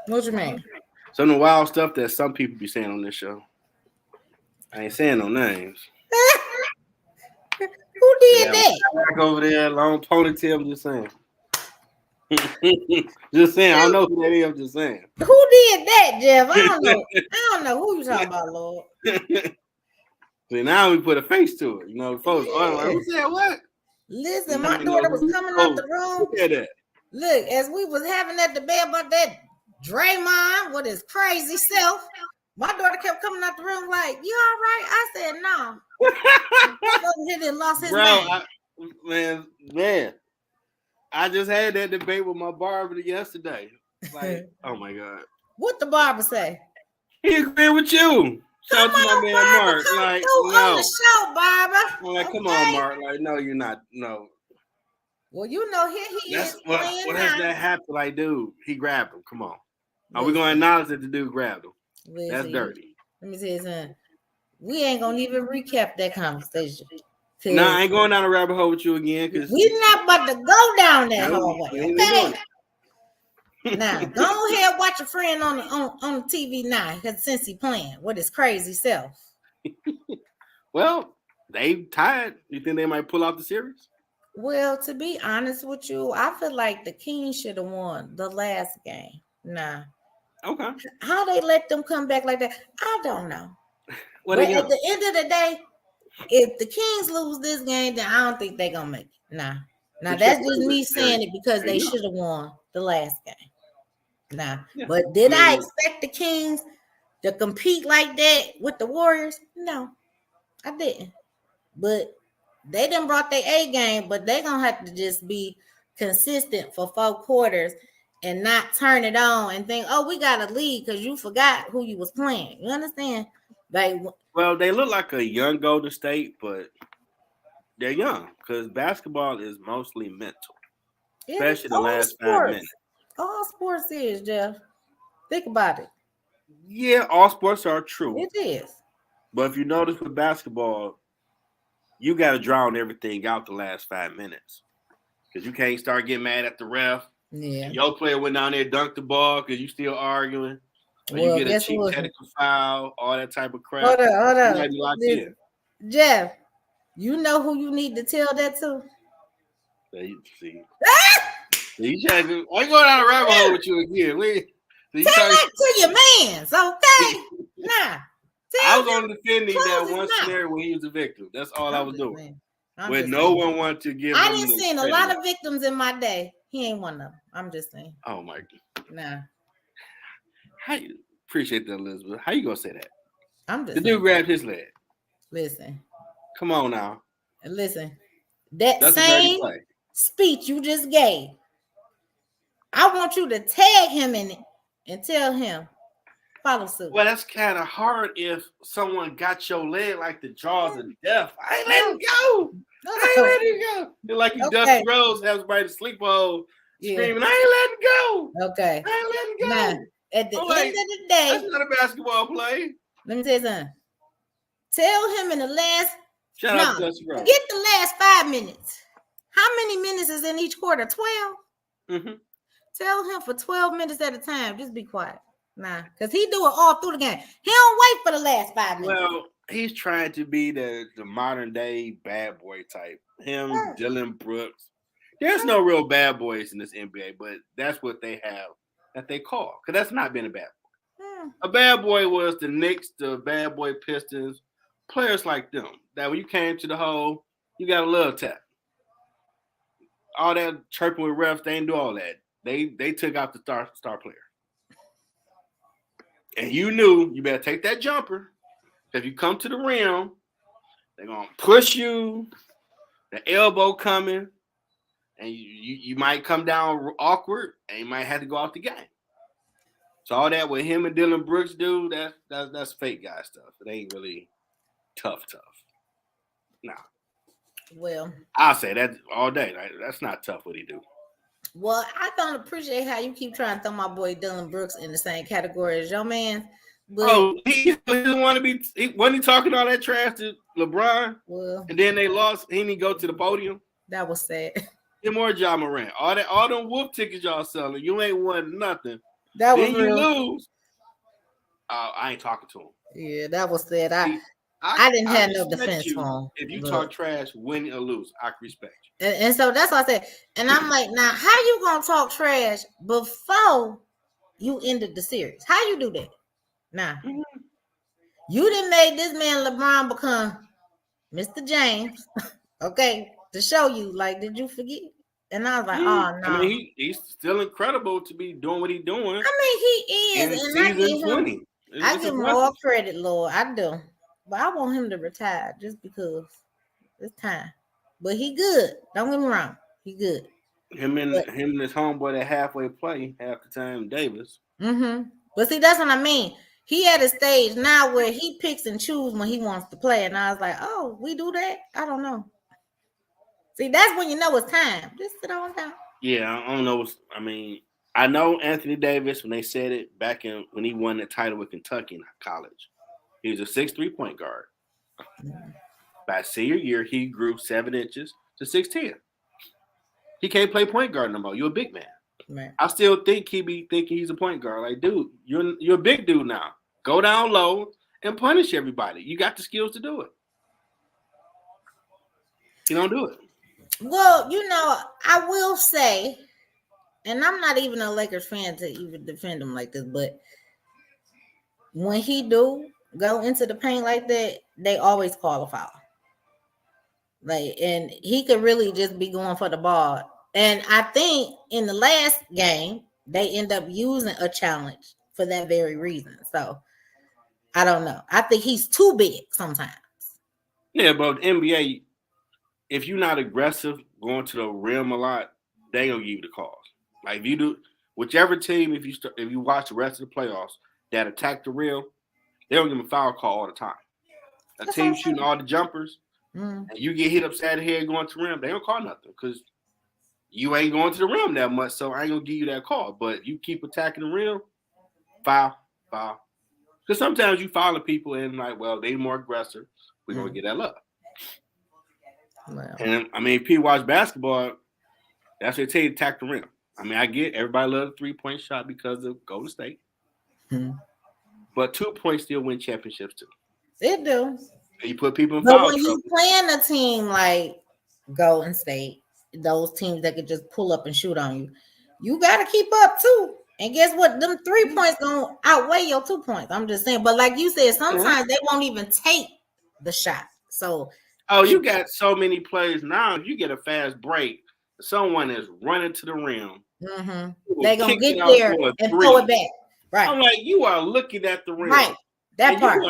[SPEAKER 2] What you mean?
[SPEAKER 1] Some of the wild stuff that some people be saying on this show. I ain't saying no names.
[SPEAKER 2] Who did that?
[SPEAKER 1] Back over there, long ponytail, I'm just saying. Just saying, I don't know who that is, I'm just saying.
[SPEAKER 2] Who did that, Jeff? I don't know who you talking about, Lord.
[SPEAKER 1] See, now we put a face to it. You know, folks, who said what?
[SPEAKER 2] Listen, my daughter was coming out the room.
[SPEAKER 1] Look at that.
[SPEAKER 2] Look, as we was having that debate about that Draymond with his crazy self, my daughter kept coming out the room like, you all right? I said, no. He didn't lost his mind.
[SPEAKER 1] Man. I just had that debate with my barber yesterday. Like, oh my God.
[SPEAKER 2] What the barber say?
[SPEAKER 1] He agreed with you. Shout out to my man Mark. Like,
[SPEAKER 2] on the show, Barber.
[SPEAKER 1] I'm like, come on, Mark. Like, no, you're not. No.
[SPEAKER 2] Well, you know, here he is.
[SPEAKER 1] What has that happened? Like, dude, he grabbed him. Come on. Are we going to acknowledge that the dude grabbed him? That's dirty.
[SPEAKER 2] Let me tell you something. We ain't going to even recap that conversation.
[SPEAKER 1] No, I ain't going down a rabbit hole with you again. Cause
[SPEAKER 2] we're not about to go down that hallway. Okay. Now, go ahead, watch your friend on the TV now, because since he playing with his crazy self.
[SPEAKER 1] Well, they tired. You think they might pull out the series?
[SPEAKER 2] Well, to be honest with you, I feel like the Kings should have won the last game. Nah.
[SPEAKER 1] Okay.
[SPEAKER 2] How they let them come back like that, I don't know. But at the end of the day, if the Kings lose this game, then I don't think they're gonna make it. Nah. Now that's just me saying it because they should have won the last game. Nah. Yeah. But did I expect the Kings to compete like that with the Warriors? No, I didn't. But they done brought their A game, but they're gonna have to just be consistent for 4 quarters and not turn it on and think, oh, we got a lead because you forgot who you was playing. You understand? Like,
[SPEAKER 1] well, they look like a young Golden State, but they're young because basketball is mostly mental, especially the last 5 minutes.
[SPEAKER 2] All sports is, Jeff. Think about it.
[SPEAKER 1] Yeah, all sports are true.
[SPEAKER 2] It is.
[SPEAKER 1] But if you notice with basketball, you got to drown everything out the last 5 minutes because you can't start getting mad at the ref.
[SPEAKER 2] Yeah.
[SPEAKER 1] Your player went down there, dunked the ball because you still arguing. Or you get a cheap technical foul, all that type of crap.
[SPEAKER 2] Hold on.
[SPEAKER 1] You might be locked in.
[SPEAKER 2] Jeff, you know who you need to tell that to?
[SPEAKER 1] See. You trying to, I go down a rabbit hole with you again.
[SPEAKER 2] Tell that to your mans, okay? Nah.
[SPEAKER 1] I was only defending that one scenario when he was a victim. That's all I was doing. When no one wanted to give him.
[SPEAKER 2] I didn't see a lot of victims in my day. He ain't one of them. I'm just saying.
[SPEAKER 1] Oh my God.
[SPEAKER 2] Nah.
[SPEAKER 1] How you appreciate that, Elizabeth? How you gonna say that?
[SPEAKER 2] I'm just
[SPEAKER 1] the dude grabbed his leg.
[SPEAKER 2] Listen.
[SPEAKER 1] Come on now.
[SPEAKER 2] Listen. That's same speech you just gave. I want you to tag him in it and tell him follow suit.
[SPEAKER 1] Well, that's kind of hard if someone got your leg like the jaws of death. I ain't letting go. I ain't letting go. They're like you Dusty Rose has somebody to sleep hole screaming, I ain't letting go.
[SPEAKER 2] Okay.
[SPEAKER 1] I ain't letting go.
[SPEAKER 2] Now, at the end of the day,
[SPEAKER 1] that's not a basketball play.
[SPEAKER 2] Let me tell you something. Tell him in the last
[SPEAKER 1] Shout out to Dusty Rose.
[SPEAKER 2] Forget the last 5 minutes. How many minutes is in each quarter? 12?
[SPEAKER 1] Mm-hmm.
[SPEAKER 2] Tell him for 12 minutes at a time. Just be quiet. Nah, because he do it all through the game. He don't wait for the last 5 minutes.
[SPEAKER 1] Well, he's trying to be the modern day bad boy type. Him, Dylan Brooks. There's no real bad boys in this NBA, but that's what they have that they call. Because that's not been a bad boy. A bad boy was the Knicks, the bad boy Pistons, players like them. That when you came to the hole, you got a little tap. All that chirping with refs, they didn't do all that. They took out the star player. And you knew you better take that jumper. If you come to the rim, they're going to push you, the elbow coming, and you might come down awkward, and you might have to go off the game. So all that with him and Dylan Brooks do, that's fake guy stuff. It ain't really tough. Nah.
[SPEAKER 2] Well,
[SPEAKER 1] I'll say that all day. That's not tough what he do.
[SPEAKER 2] Well, I don't appreciate how you keep trying to throw my boy Dylan Brooks in the same category as your man. But
[SPEAKER 1] he didn't want to be. Wasn't he talking all that trash to LeBron?
[SPEAKER 2] Well,
[SPEAKER 1] and then they lost. He didn't go to the podium.
[SPEAKER 2] That was sad.
[SPEAKER 1] Get more Ja Morant. All them whoop tickets y'all selling. You ain't won nothing.
[SPEAKER 2] That was
[SPEAKER 1] then
[SPEAKER 2] real.
[SPEAKER 1] You lose. I ain't talking to him.
[SPEAKER 2] Yeah, that was sad. I didn't have no defense for him.
[SPEAKER 1] If you talk trash, win or lose, I can respect you.
[SPEAKER 2] And so that's what I said. And I'm like, now, how you gonna talk trash before you ended the series? How you do that? Nah. Mm-hmm. You done made this man LeBron become Mr. James, okay, to show you, like, did you forget? And I was like, oh, no.
[SPEAKER 1] I mean, he's still incredible to be doing what he's doing.
[SPEAKER 2] I mean, he is.
[SPEAKER 1] And season 20.
[SPEAKER 2] I give him all credit, Lord. I do. But I want him to retire just because it's time. But he good. Don't get me wrong. He good.
[SPEAKER 1] Him and his homeboy that halfway play half the time, Davis.
[SPEAKER 2] Mm-hmm. But see, that's what I mean. He at a stage now where he picks and chooses when he wants to play. And I was like, oh, we do that? I don't know. See, that's when you know it's time. Just sit on down.
[SPEAKER 1] Yeah, I don't know. I mean, I know Anthony Davis, when they said it back when he won the title with Kentucky in college. He was a 6'3" point guard. By senior year, he grew 7 inches to 6'10". He can't play point guard no more. You're a big man.
[SPEAKER 2] Man.
[SPEAKER 1] I still think he be thinking he's a point guard. Like, dude, you're a big dude now. Go down low and punish everybody. You got the skills to do it. You don't do it.
[SPEAKER 2] Well, I will say, and I'm not even a Lakers fan to even defend him like this, but when he do go into the paint like that, they always call a foul. Like, and he could really just be going for the ball. And I think in the last game, they end up using a challenge for that very reason. So I don't know. I think he's too big sometimes. Yeah,
[SPEAKER 1] but NBA, if you're not aggressive going to the rim a lot, they gonna give you the calls. Like if you do, whichever team, if you watch the rest of the playoffs that attack the rim, they don't give them a foul call all the time. A team shooting all the jumpers, and you get hit upside the head going to the rim, they don't call nothing because you ain't going to the rim that much, so I ain't gonna give you that call. But you keep attacking the rim, foul. Because sometimes you follow people and like, well, they more aggressive. We're gonna get that love. Wow. And I mean, if you watch basketball, that's what they tell you, attack the rim. I mean, I get everybody loves a 3-point shot because of Golden State. But 2 points still win championships too.
[SPEAKER 2] It do.
[SPEAKER 1] You put people in
[SPEAKER 2] But
[SPEAKER 1] foul
[SPEAKER 2] when
[SPEAKER 1] trouble.
[SPEAKER 2] you playing a team like Golden State, those teams that could just pull up and shoot on you, you got to keep up too. And guess what? Them 3 points gonna outweigh your 2 points. I'm just saying. But like you said, sometimes they won't even take the shot. So
[SPEAKER 1] you got so many plays now. If you get a fast break, someone is running to the rim.
[SPEAKER 2] They're gonna get there and throw it back. Right.
[SPEAKER 1] I'm like, you are looking at the rim.
[SPEAKER 2] Right. That part.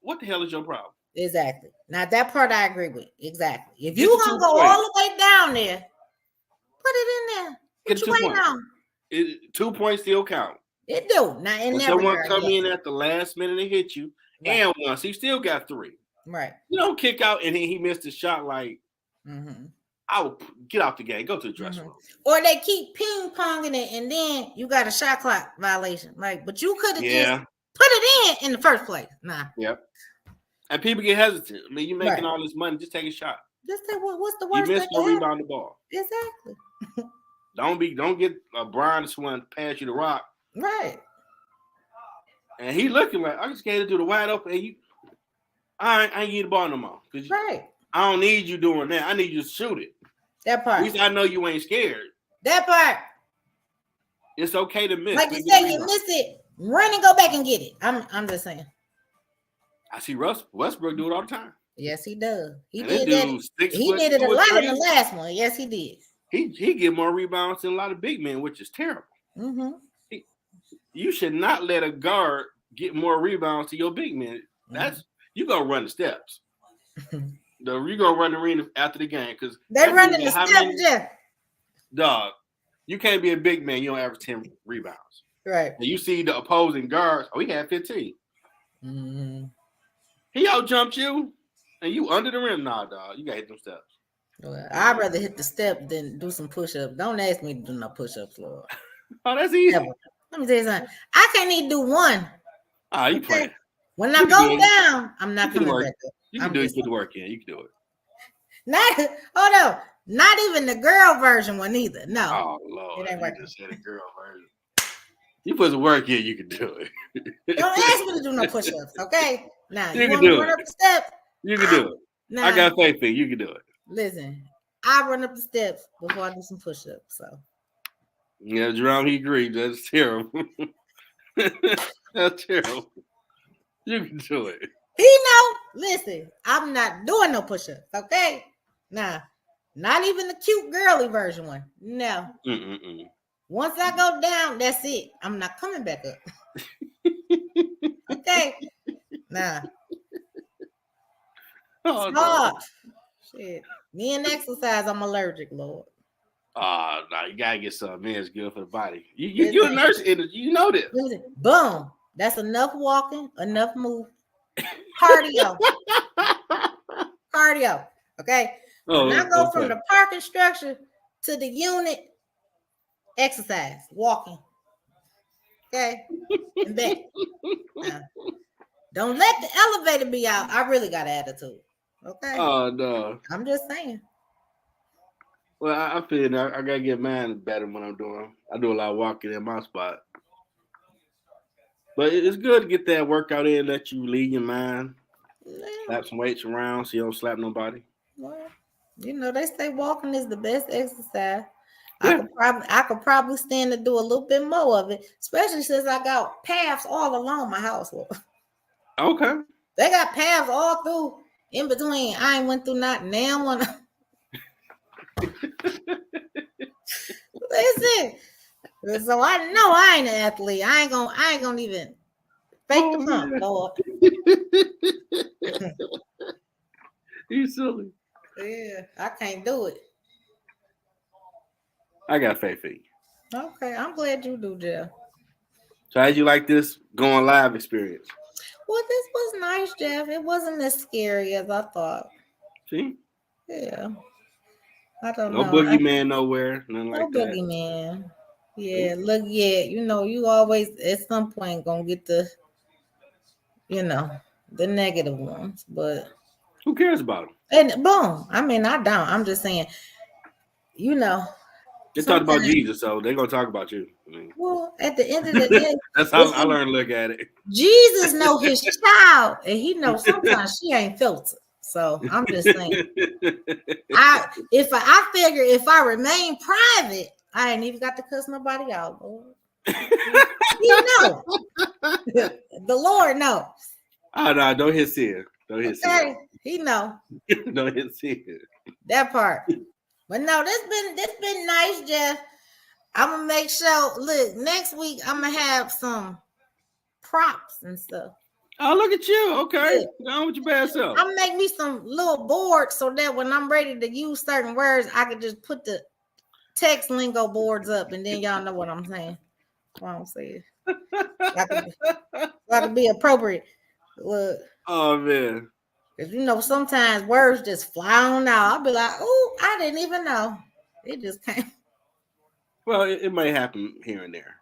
[SPEAKER 1] What the hell is your problem?
[SPEAKER 2] Exactly. Now that part I agree with. Exactly. If you gonna go all the way down there, put it in there. What you waiting on?
[SPEAKER 1] 2 points still count.
[SPEAKER 2] It do. Now in that
[SPEAKER 1] someone come in at the last minute and hit you, and once he still got 3.
[SPEAKER 2] Right.
[SPEAKER 1] You don't kick out and he missed a shot like. I would get out the game, go to the dressing room.
[SPEAKER 2] Or they keep ping ponging it, and then you got a shot clock violation. Like, but you could have just put it in the first place. Nah.
[SPEAKER 1] Yep. And people get hesitant. I mean, you're making all this money, just take a shot.
[SPEAKER 2] Just say, what's the worst?
[SPEAKER 1] You missed your rebound the ball.
[SPEAKER 2] Exactly.
[SPEAKER 1] Don't get Brian to someone pass you the rock.
[SPEAKER 2] Right.
[SPEAKER 1] And he looking like, I just got to do the wide open. And I ain't give you the ball no more.
[SPEAKER 2] Right.
[SPEAKER 1] I don't need you doing that. I need you to shoot it.
[SPEAKER 2] That part.
[SPEAKER 1] At least I know you ain't scared.
[SPEAKER 2] That part.
[SPEAKER 1] It's okay to miss.
[SPEAKER 2] Like you say, you miss it. Run and go back and get it. I'm just saying.
[SPEAKER 1] I see Westbrook do it all the time.
[SPEAKER 2] Yes, he does. He
[SPEAKER 1] and
[SPEAKER 2] did that. He did it a lot in the last one. Yes, he did.
[SPEAKER 1] He get more rebounds than a lot of big men, which is terrible. You should not let a guard get more rebounds to your big man. That's you gonna run the steps. You gonna run the arena after the game because
[SPEAKER 2] they're running the steps. Yeah.
[SPEAKER 1] Dog, you can't be a big man. You don't average 10 rebounds.
[SPEAKER 2] Right.
[SPEAKER 1] And you see the opposing guards. Oh, he had 15. He out jumped you, and you under the rim. Nah, dog, you gotta hit them steps.
[SPEAKER 2] Well, I'd rather hit the step than do some push-ups. Don't ask me to do no push-ups, Lord.
[SPEAKER 1] Oh, that's easy.
[SPEAKER 2] Never. Let me tell you something. I can't even do one.
[SPEAKER 1] Oh, you playing.
[SPEAKER 2] When I go down, I'm not coming back up.
[SPEAKER 1] You can do it. Put the work in. You can do it.
[SPEAKER 2] Hold on. Not even the girl version one either. No.
[SPEAKER 1] Oh, Lord. It ain't working. You just said a girl version. You put the work in, you can do it.
[SPEAKER 2] Don't ask me to do no push-ups, okay? Now,
[SPEAKER 1] you can do it.
[SPEAKER 2] Run up the steps?
[SPEAKER 1] You can do it. Nah, I got faith in you. You can do it.
[SPEAKER 2] Listen, I run up the steps before I do some push-ups. So.
[SPEAKER 1] Yeah, Jerome, he agreed. That's terrible. That's terrible. You can do it.
[SPEAKER 2] He know. Listen, I'm not doing no push-ups, okay? Nah, not even the cute girly version one. No. Once I go down, that's it. I'm not coming back up. Okay? Nah.
[SPEAKER 1] Oh, no.
[SPEAKER 2] Shit. Me and exercise, I'm allergic, Lord.
[SPEAKER 1] Oh, no, you gotta get something. Man, it's good for the body. You're a nurse, you know this.
[SPEAKER 2] Boom. That's enough walking, enough move. Cardio. Okay? When I go from the parking structure to the unit, exercise, walking. Okay? And back. Don't let the elevator be out. I really got an attitude. Okay?
[SPEAKER 1] Oh, no.
[SPEAKER 2] I'm just saying.
[SPEAKER 1] Well, I feel that I gotta get mine better when I'm doing. I do a lot of walking in my spot. But it's good to get that workout in, let you leave your mind. Slap some weights around so you don't slap nobody.
[SPEAKER 2] Well, they say walking is the best exercise. Yeah. I could probably stand to do a little bit more of it, especially since I got paths all along my house.
[SPEAKER 1] Okay.
[SPEAKER 2] They got paths all through in between. I ain't went through not now one. Listen. So I know I ain't an athlete. I ain't gonna even fake the pump, Lord.
[SPEAKER 1] You silly.
[SPEAKER 2] Yeah, I can't do it.
[SPEAKER 1] I got faith in you.
[SPEAKER 2] Okay, I'm glad you do, Jeff.
[SPEAKER 1] So how'd you like this going live experience?
[SPEAKER 2] Well, this was nice, Jeff. It wasn't as scary as I thought.
[SPEAKER 1] See?
[SPEAKER 2] Yeah. I don't know.
[SPEAKER 1] No boogeyman nowhere. Nothing like that.
[SPEAKER 2] No boogeyman. Yeah, look, you always at some point gonna get the negative ones, but
[SPEAKER 1] who cares about them?
[SPEAKER 2] And boom. I mean, I don't. I'm just saying,
[SPEAKER 1] They talked about Jesus, so they're gonna talk about you. I mean,
[SPEAKER 2] well, at the end of the day,
[SPEAKER 1] that's how I learned to look at it.
[SPEAKER 2] Jesus know his child, and he knows sometimes she ain't filtered. So I'm just saying, I figure if I remain private, I ain't even got to cuss nobody out, Lord. He know. The Lord knows.
[SPEAKER 1] Oh no, don't hit sin. Don't hit sin.
[SPEAKER 2] He know.
[SPEAKER 1] Don't hit sin.
[SPEAKER 2] That part. But no, this been nice, Jeff. I'm gonna make sure. Look, next week I'm gonna have some props and stuff.
[SPEAKER 1] Oh, look at you. Okay. Go on with your bad self.
[SPEAKER 2] I'm gonna make me some little boards so that when I'm ready to use certain words, I can just put the text lingo boards up, and then y'all know what I'm saying. What I'm saying. Got to be appropriate. Look.
[SPEAKER 1] Oh man.
[SPEAKER 2] Because you know, sometimes words just fly on out. I'll be like, oh, I didn't even know. It just came.
[SPEAKER 1] Well, it may happen here and there.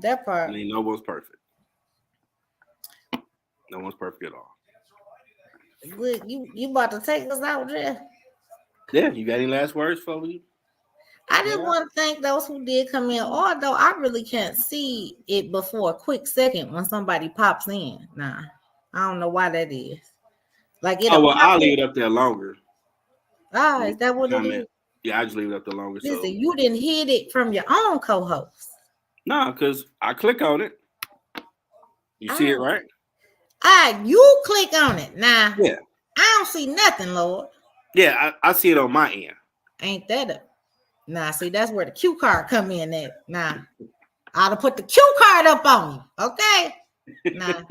[SPEAKER 2] That part.
[SPEAKER 1] I mean, no one's perfect. No one's perfect at all.
[SPEAKER 2] Look, you about to take us out, Jeff?
[SPEAKER 1] Yeah, you got any last words for me?
[SPEAKER 2] I just want to thank those who did come in, although I really can't see it before a quick second when somebody pops in. Nah, I don't know why that is. Like it.
[SPEAKER 1] Oh well, I'll leave it up there longer.
[SPEAKER 2] Ah, is that what it is?
[SPEAKER 1] Yeah, I just leave it up there longer.
[SPEAKER 2] Listen,
[SPEAKER 1] so
[SPEAKER 2] you didn't hit it from your own co-host.
[SPEAKER 1] No, because I click on it. You see it, right?
[SPEAKER 2] You click on it. Nah.
[SPEAKER 1] Yeah.
[SPEAKER 2] I don't see nothing, Lord.
[SPEAKER 1] Yeah, I see it on my end.
[SPEAKER 2] Ain't that a nah? See, that's where the cue card come in at. Nah. I'd have put the cue card up on you. Okay. Nah.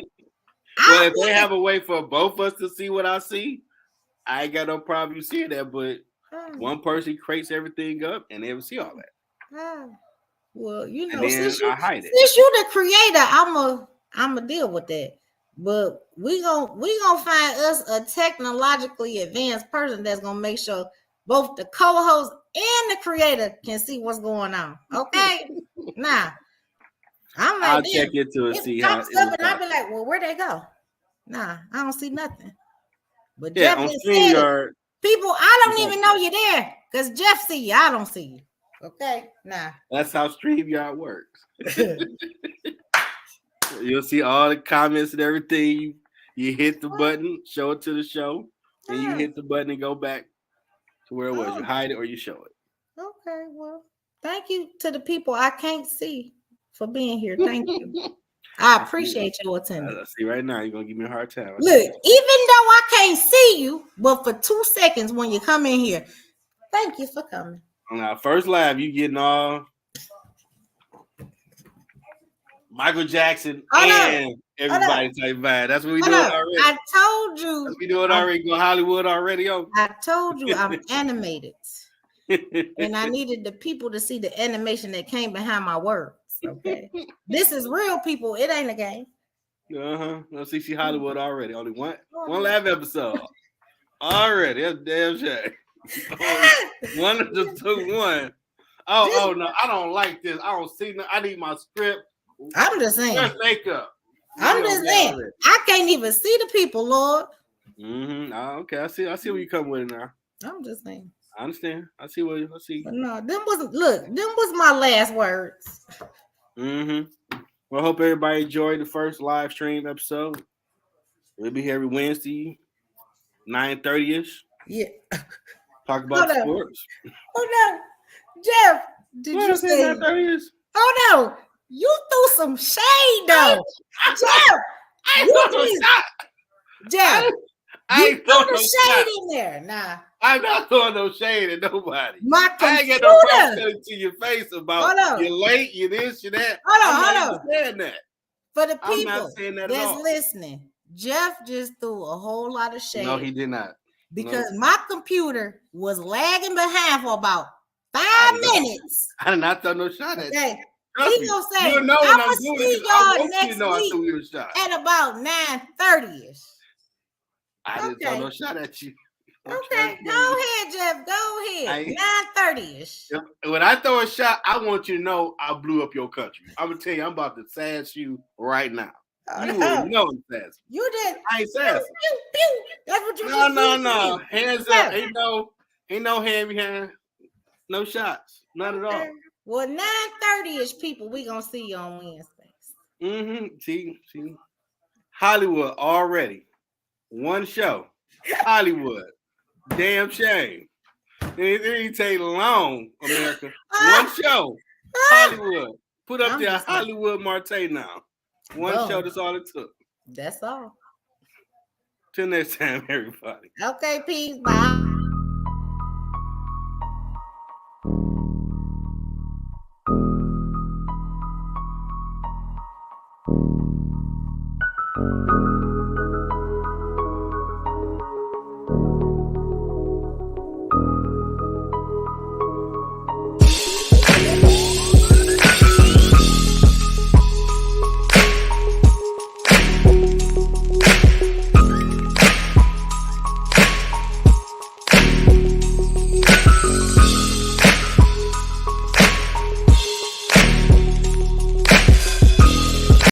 [SPEAKER 1] Well, if they have a way for both of us to see what I see, I ain't got no problem seeing that. But one person creates everything up and they will see all that.
[SPEAKER 2] Well, you know,
[SPEAKER 1] since I hide it.
[SPEAKER 2] Since you the creator, I'ma deal with that. But we gonna find us a technologically advanced person that's gonna make sure both the co-host and the creator can see what's going on. Okay. Nah. I'm like,
[SPEAKER 1] I'll check into it, see how
[SPEAKER 2] it up, and I'll be like, well, where'd they go? Nah, I don't see nothing. But
[SPEAKER 1] yeah,
[SPEAKER 2] Jeff
[SPEAKER 1] on
[SPEAKER 2] just said, people, I don't even know you're there because Jeff see you. I don't see you. Okay, nah.
[SPEAKER 1] That's how StreamYard works. You'll see all the comments and everything. You hit the button, show it to the show, and you hit the button and go back to where it was. You hide it or you show it.
[SPEAKER 2] Okay, well, thank you to the people I can't see for being here. Thank you. I appreciate your attendance.
[SPEAKER 1] See, right now, you're going to give me a hard time.
[SPEAKER 2] Look, even though I can't see you, but for 2 seconds when you come in here, thank you for coming.
[SPEAKER 1] On our first live, you getting all Michael Jackson and everybody type vibe. That's what we doing already.
[SPEAKER 2] I told you.
[SPEAKER 1] That's what we doing already. Go Hollywood already.
[SPEAKER 2] I told you I'm animated. And I needed the people to see the animation that came behind my words. Okay. This is real people. It ain't a game.
[SPEAKER 1] No CC Hollywood already. Only one live episode. Already. That's damn shame. One just took one. Oh no, I don't like this. I don't see no. I need my script.
[SPEAKER 2] I'm just saying.
[SPEAKER 1] Makeup.
[SPEAKER 2] I'm just saying. I can't even see the people, Lord.
[SPEAKER 1] Oh, okay. I see where you come with it now.
[SPEAKER 2] I'm just saying.
[SPEAKER 1] I understand. I see what you see.
[SPEAKER 2] But no, them was my last words.
[SPEAKER 1] Well, I hope everybody enjoyed the first live stream episode. We'll be here every Wednesday, 9:30ish.
[SPEAKER 2] Yeah.
[SPEAKER 1] Talk about sports.
[SPEAKER 2] Oh no, Jeff, did you say
[SPEAKER 1] 9:30ish?
[SPEAKER 2] Oh no, you threw some shade though. Jeff,
[SPEAKER 1] I threw no shot.
[SPEAKER 2] Jeff, you threw the shade in there. Nah.
[SPEAKER 1] I'm not throwing no shade at nobody.
[SPEAKER 2] My computer.
[SPEAKER 1] I ain't got no problem telling to your face about you're late, you're this, you're that.
[SPEAKER 2] Hold on.
[SPEAKER 1] Saying that.
[SPEAKER 2] For the people that's listening, Jeff just threw a whole lot of shade.
[SPEAKER 1] No, he did not.
[SPEAKER 2] Because my computer was lagging behind for about 5 minutes.
[SPEAKER 1] I did not throw no shot at you.
[SPEAKER 2] He gonna say,
[SPEAKER 1] you know what I'm doing.
[SPEAKER 2] I want you to know next week at about 9:30ish.
[SPEAKER 1] I didn't throw no shot at you.
[SPEAKER 2] Okay, go ahead, Jeff. Go ahead. 9:30ish.
[SPEAKER 1] When I throw a shot, I want you to know I blew up your country. I'm gonna tell you, I'm about to sass you right now. You will know I'm sassing.
[SPEAKER 2] You did.
[SPEAKER 1] I ain't sassing.
[SPEAKER 2] That's what you
[SPEAKER 1] did. No. Hands up. Ain't no hand behind. No shots. None at all.
[SPEAKER 2] Well, 9:30-ish people, we gonna see you on Wednesdays.
[SPEAKER 1] See, Hollywood already. One show. Hollywood. Damn shame. It didn't take long, America. One show. Hollywood. Put up there Hollywood Marte now. One show, that's all it took.
[SPEAKER 2] That's all.
[SPEAKER 1] Till next time, everybody.
[SPEAKER 2] Okay, peace. Bye.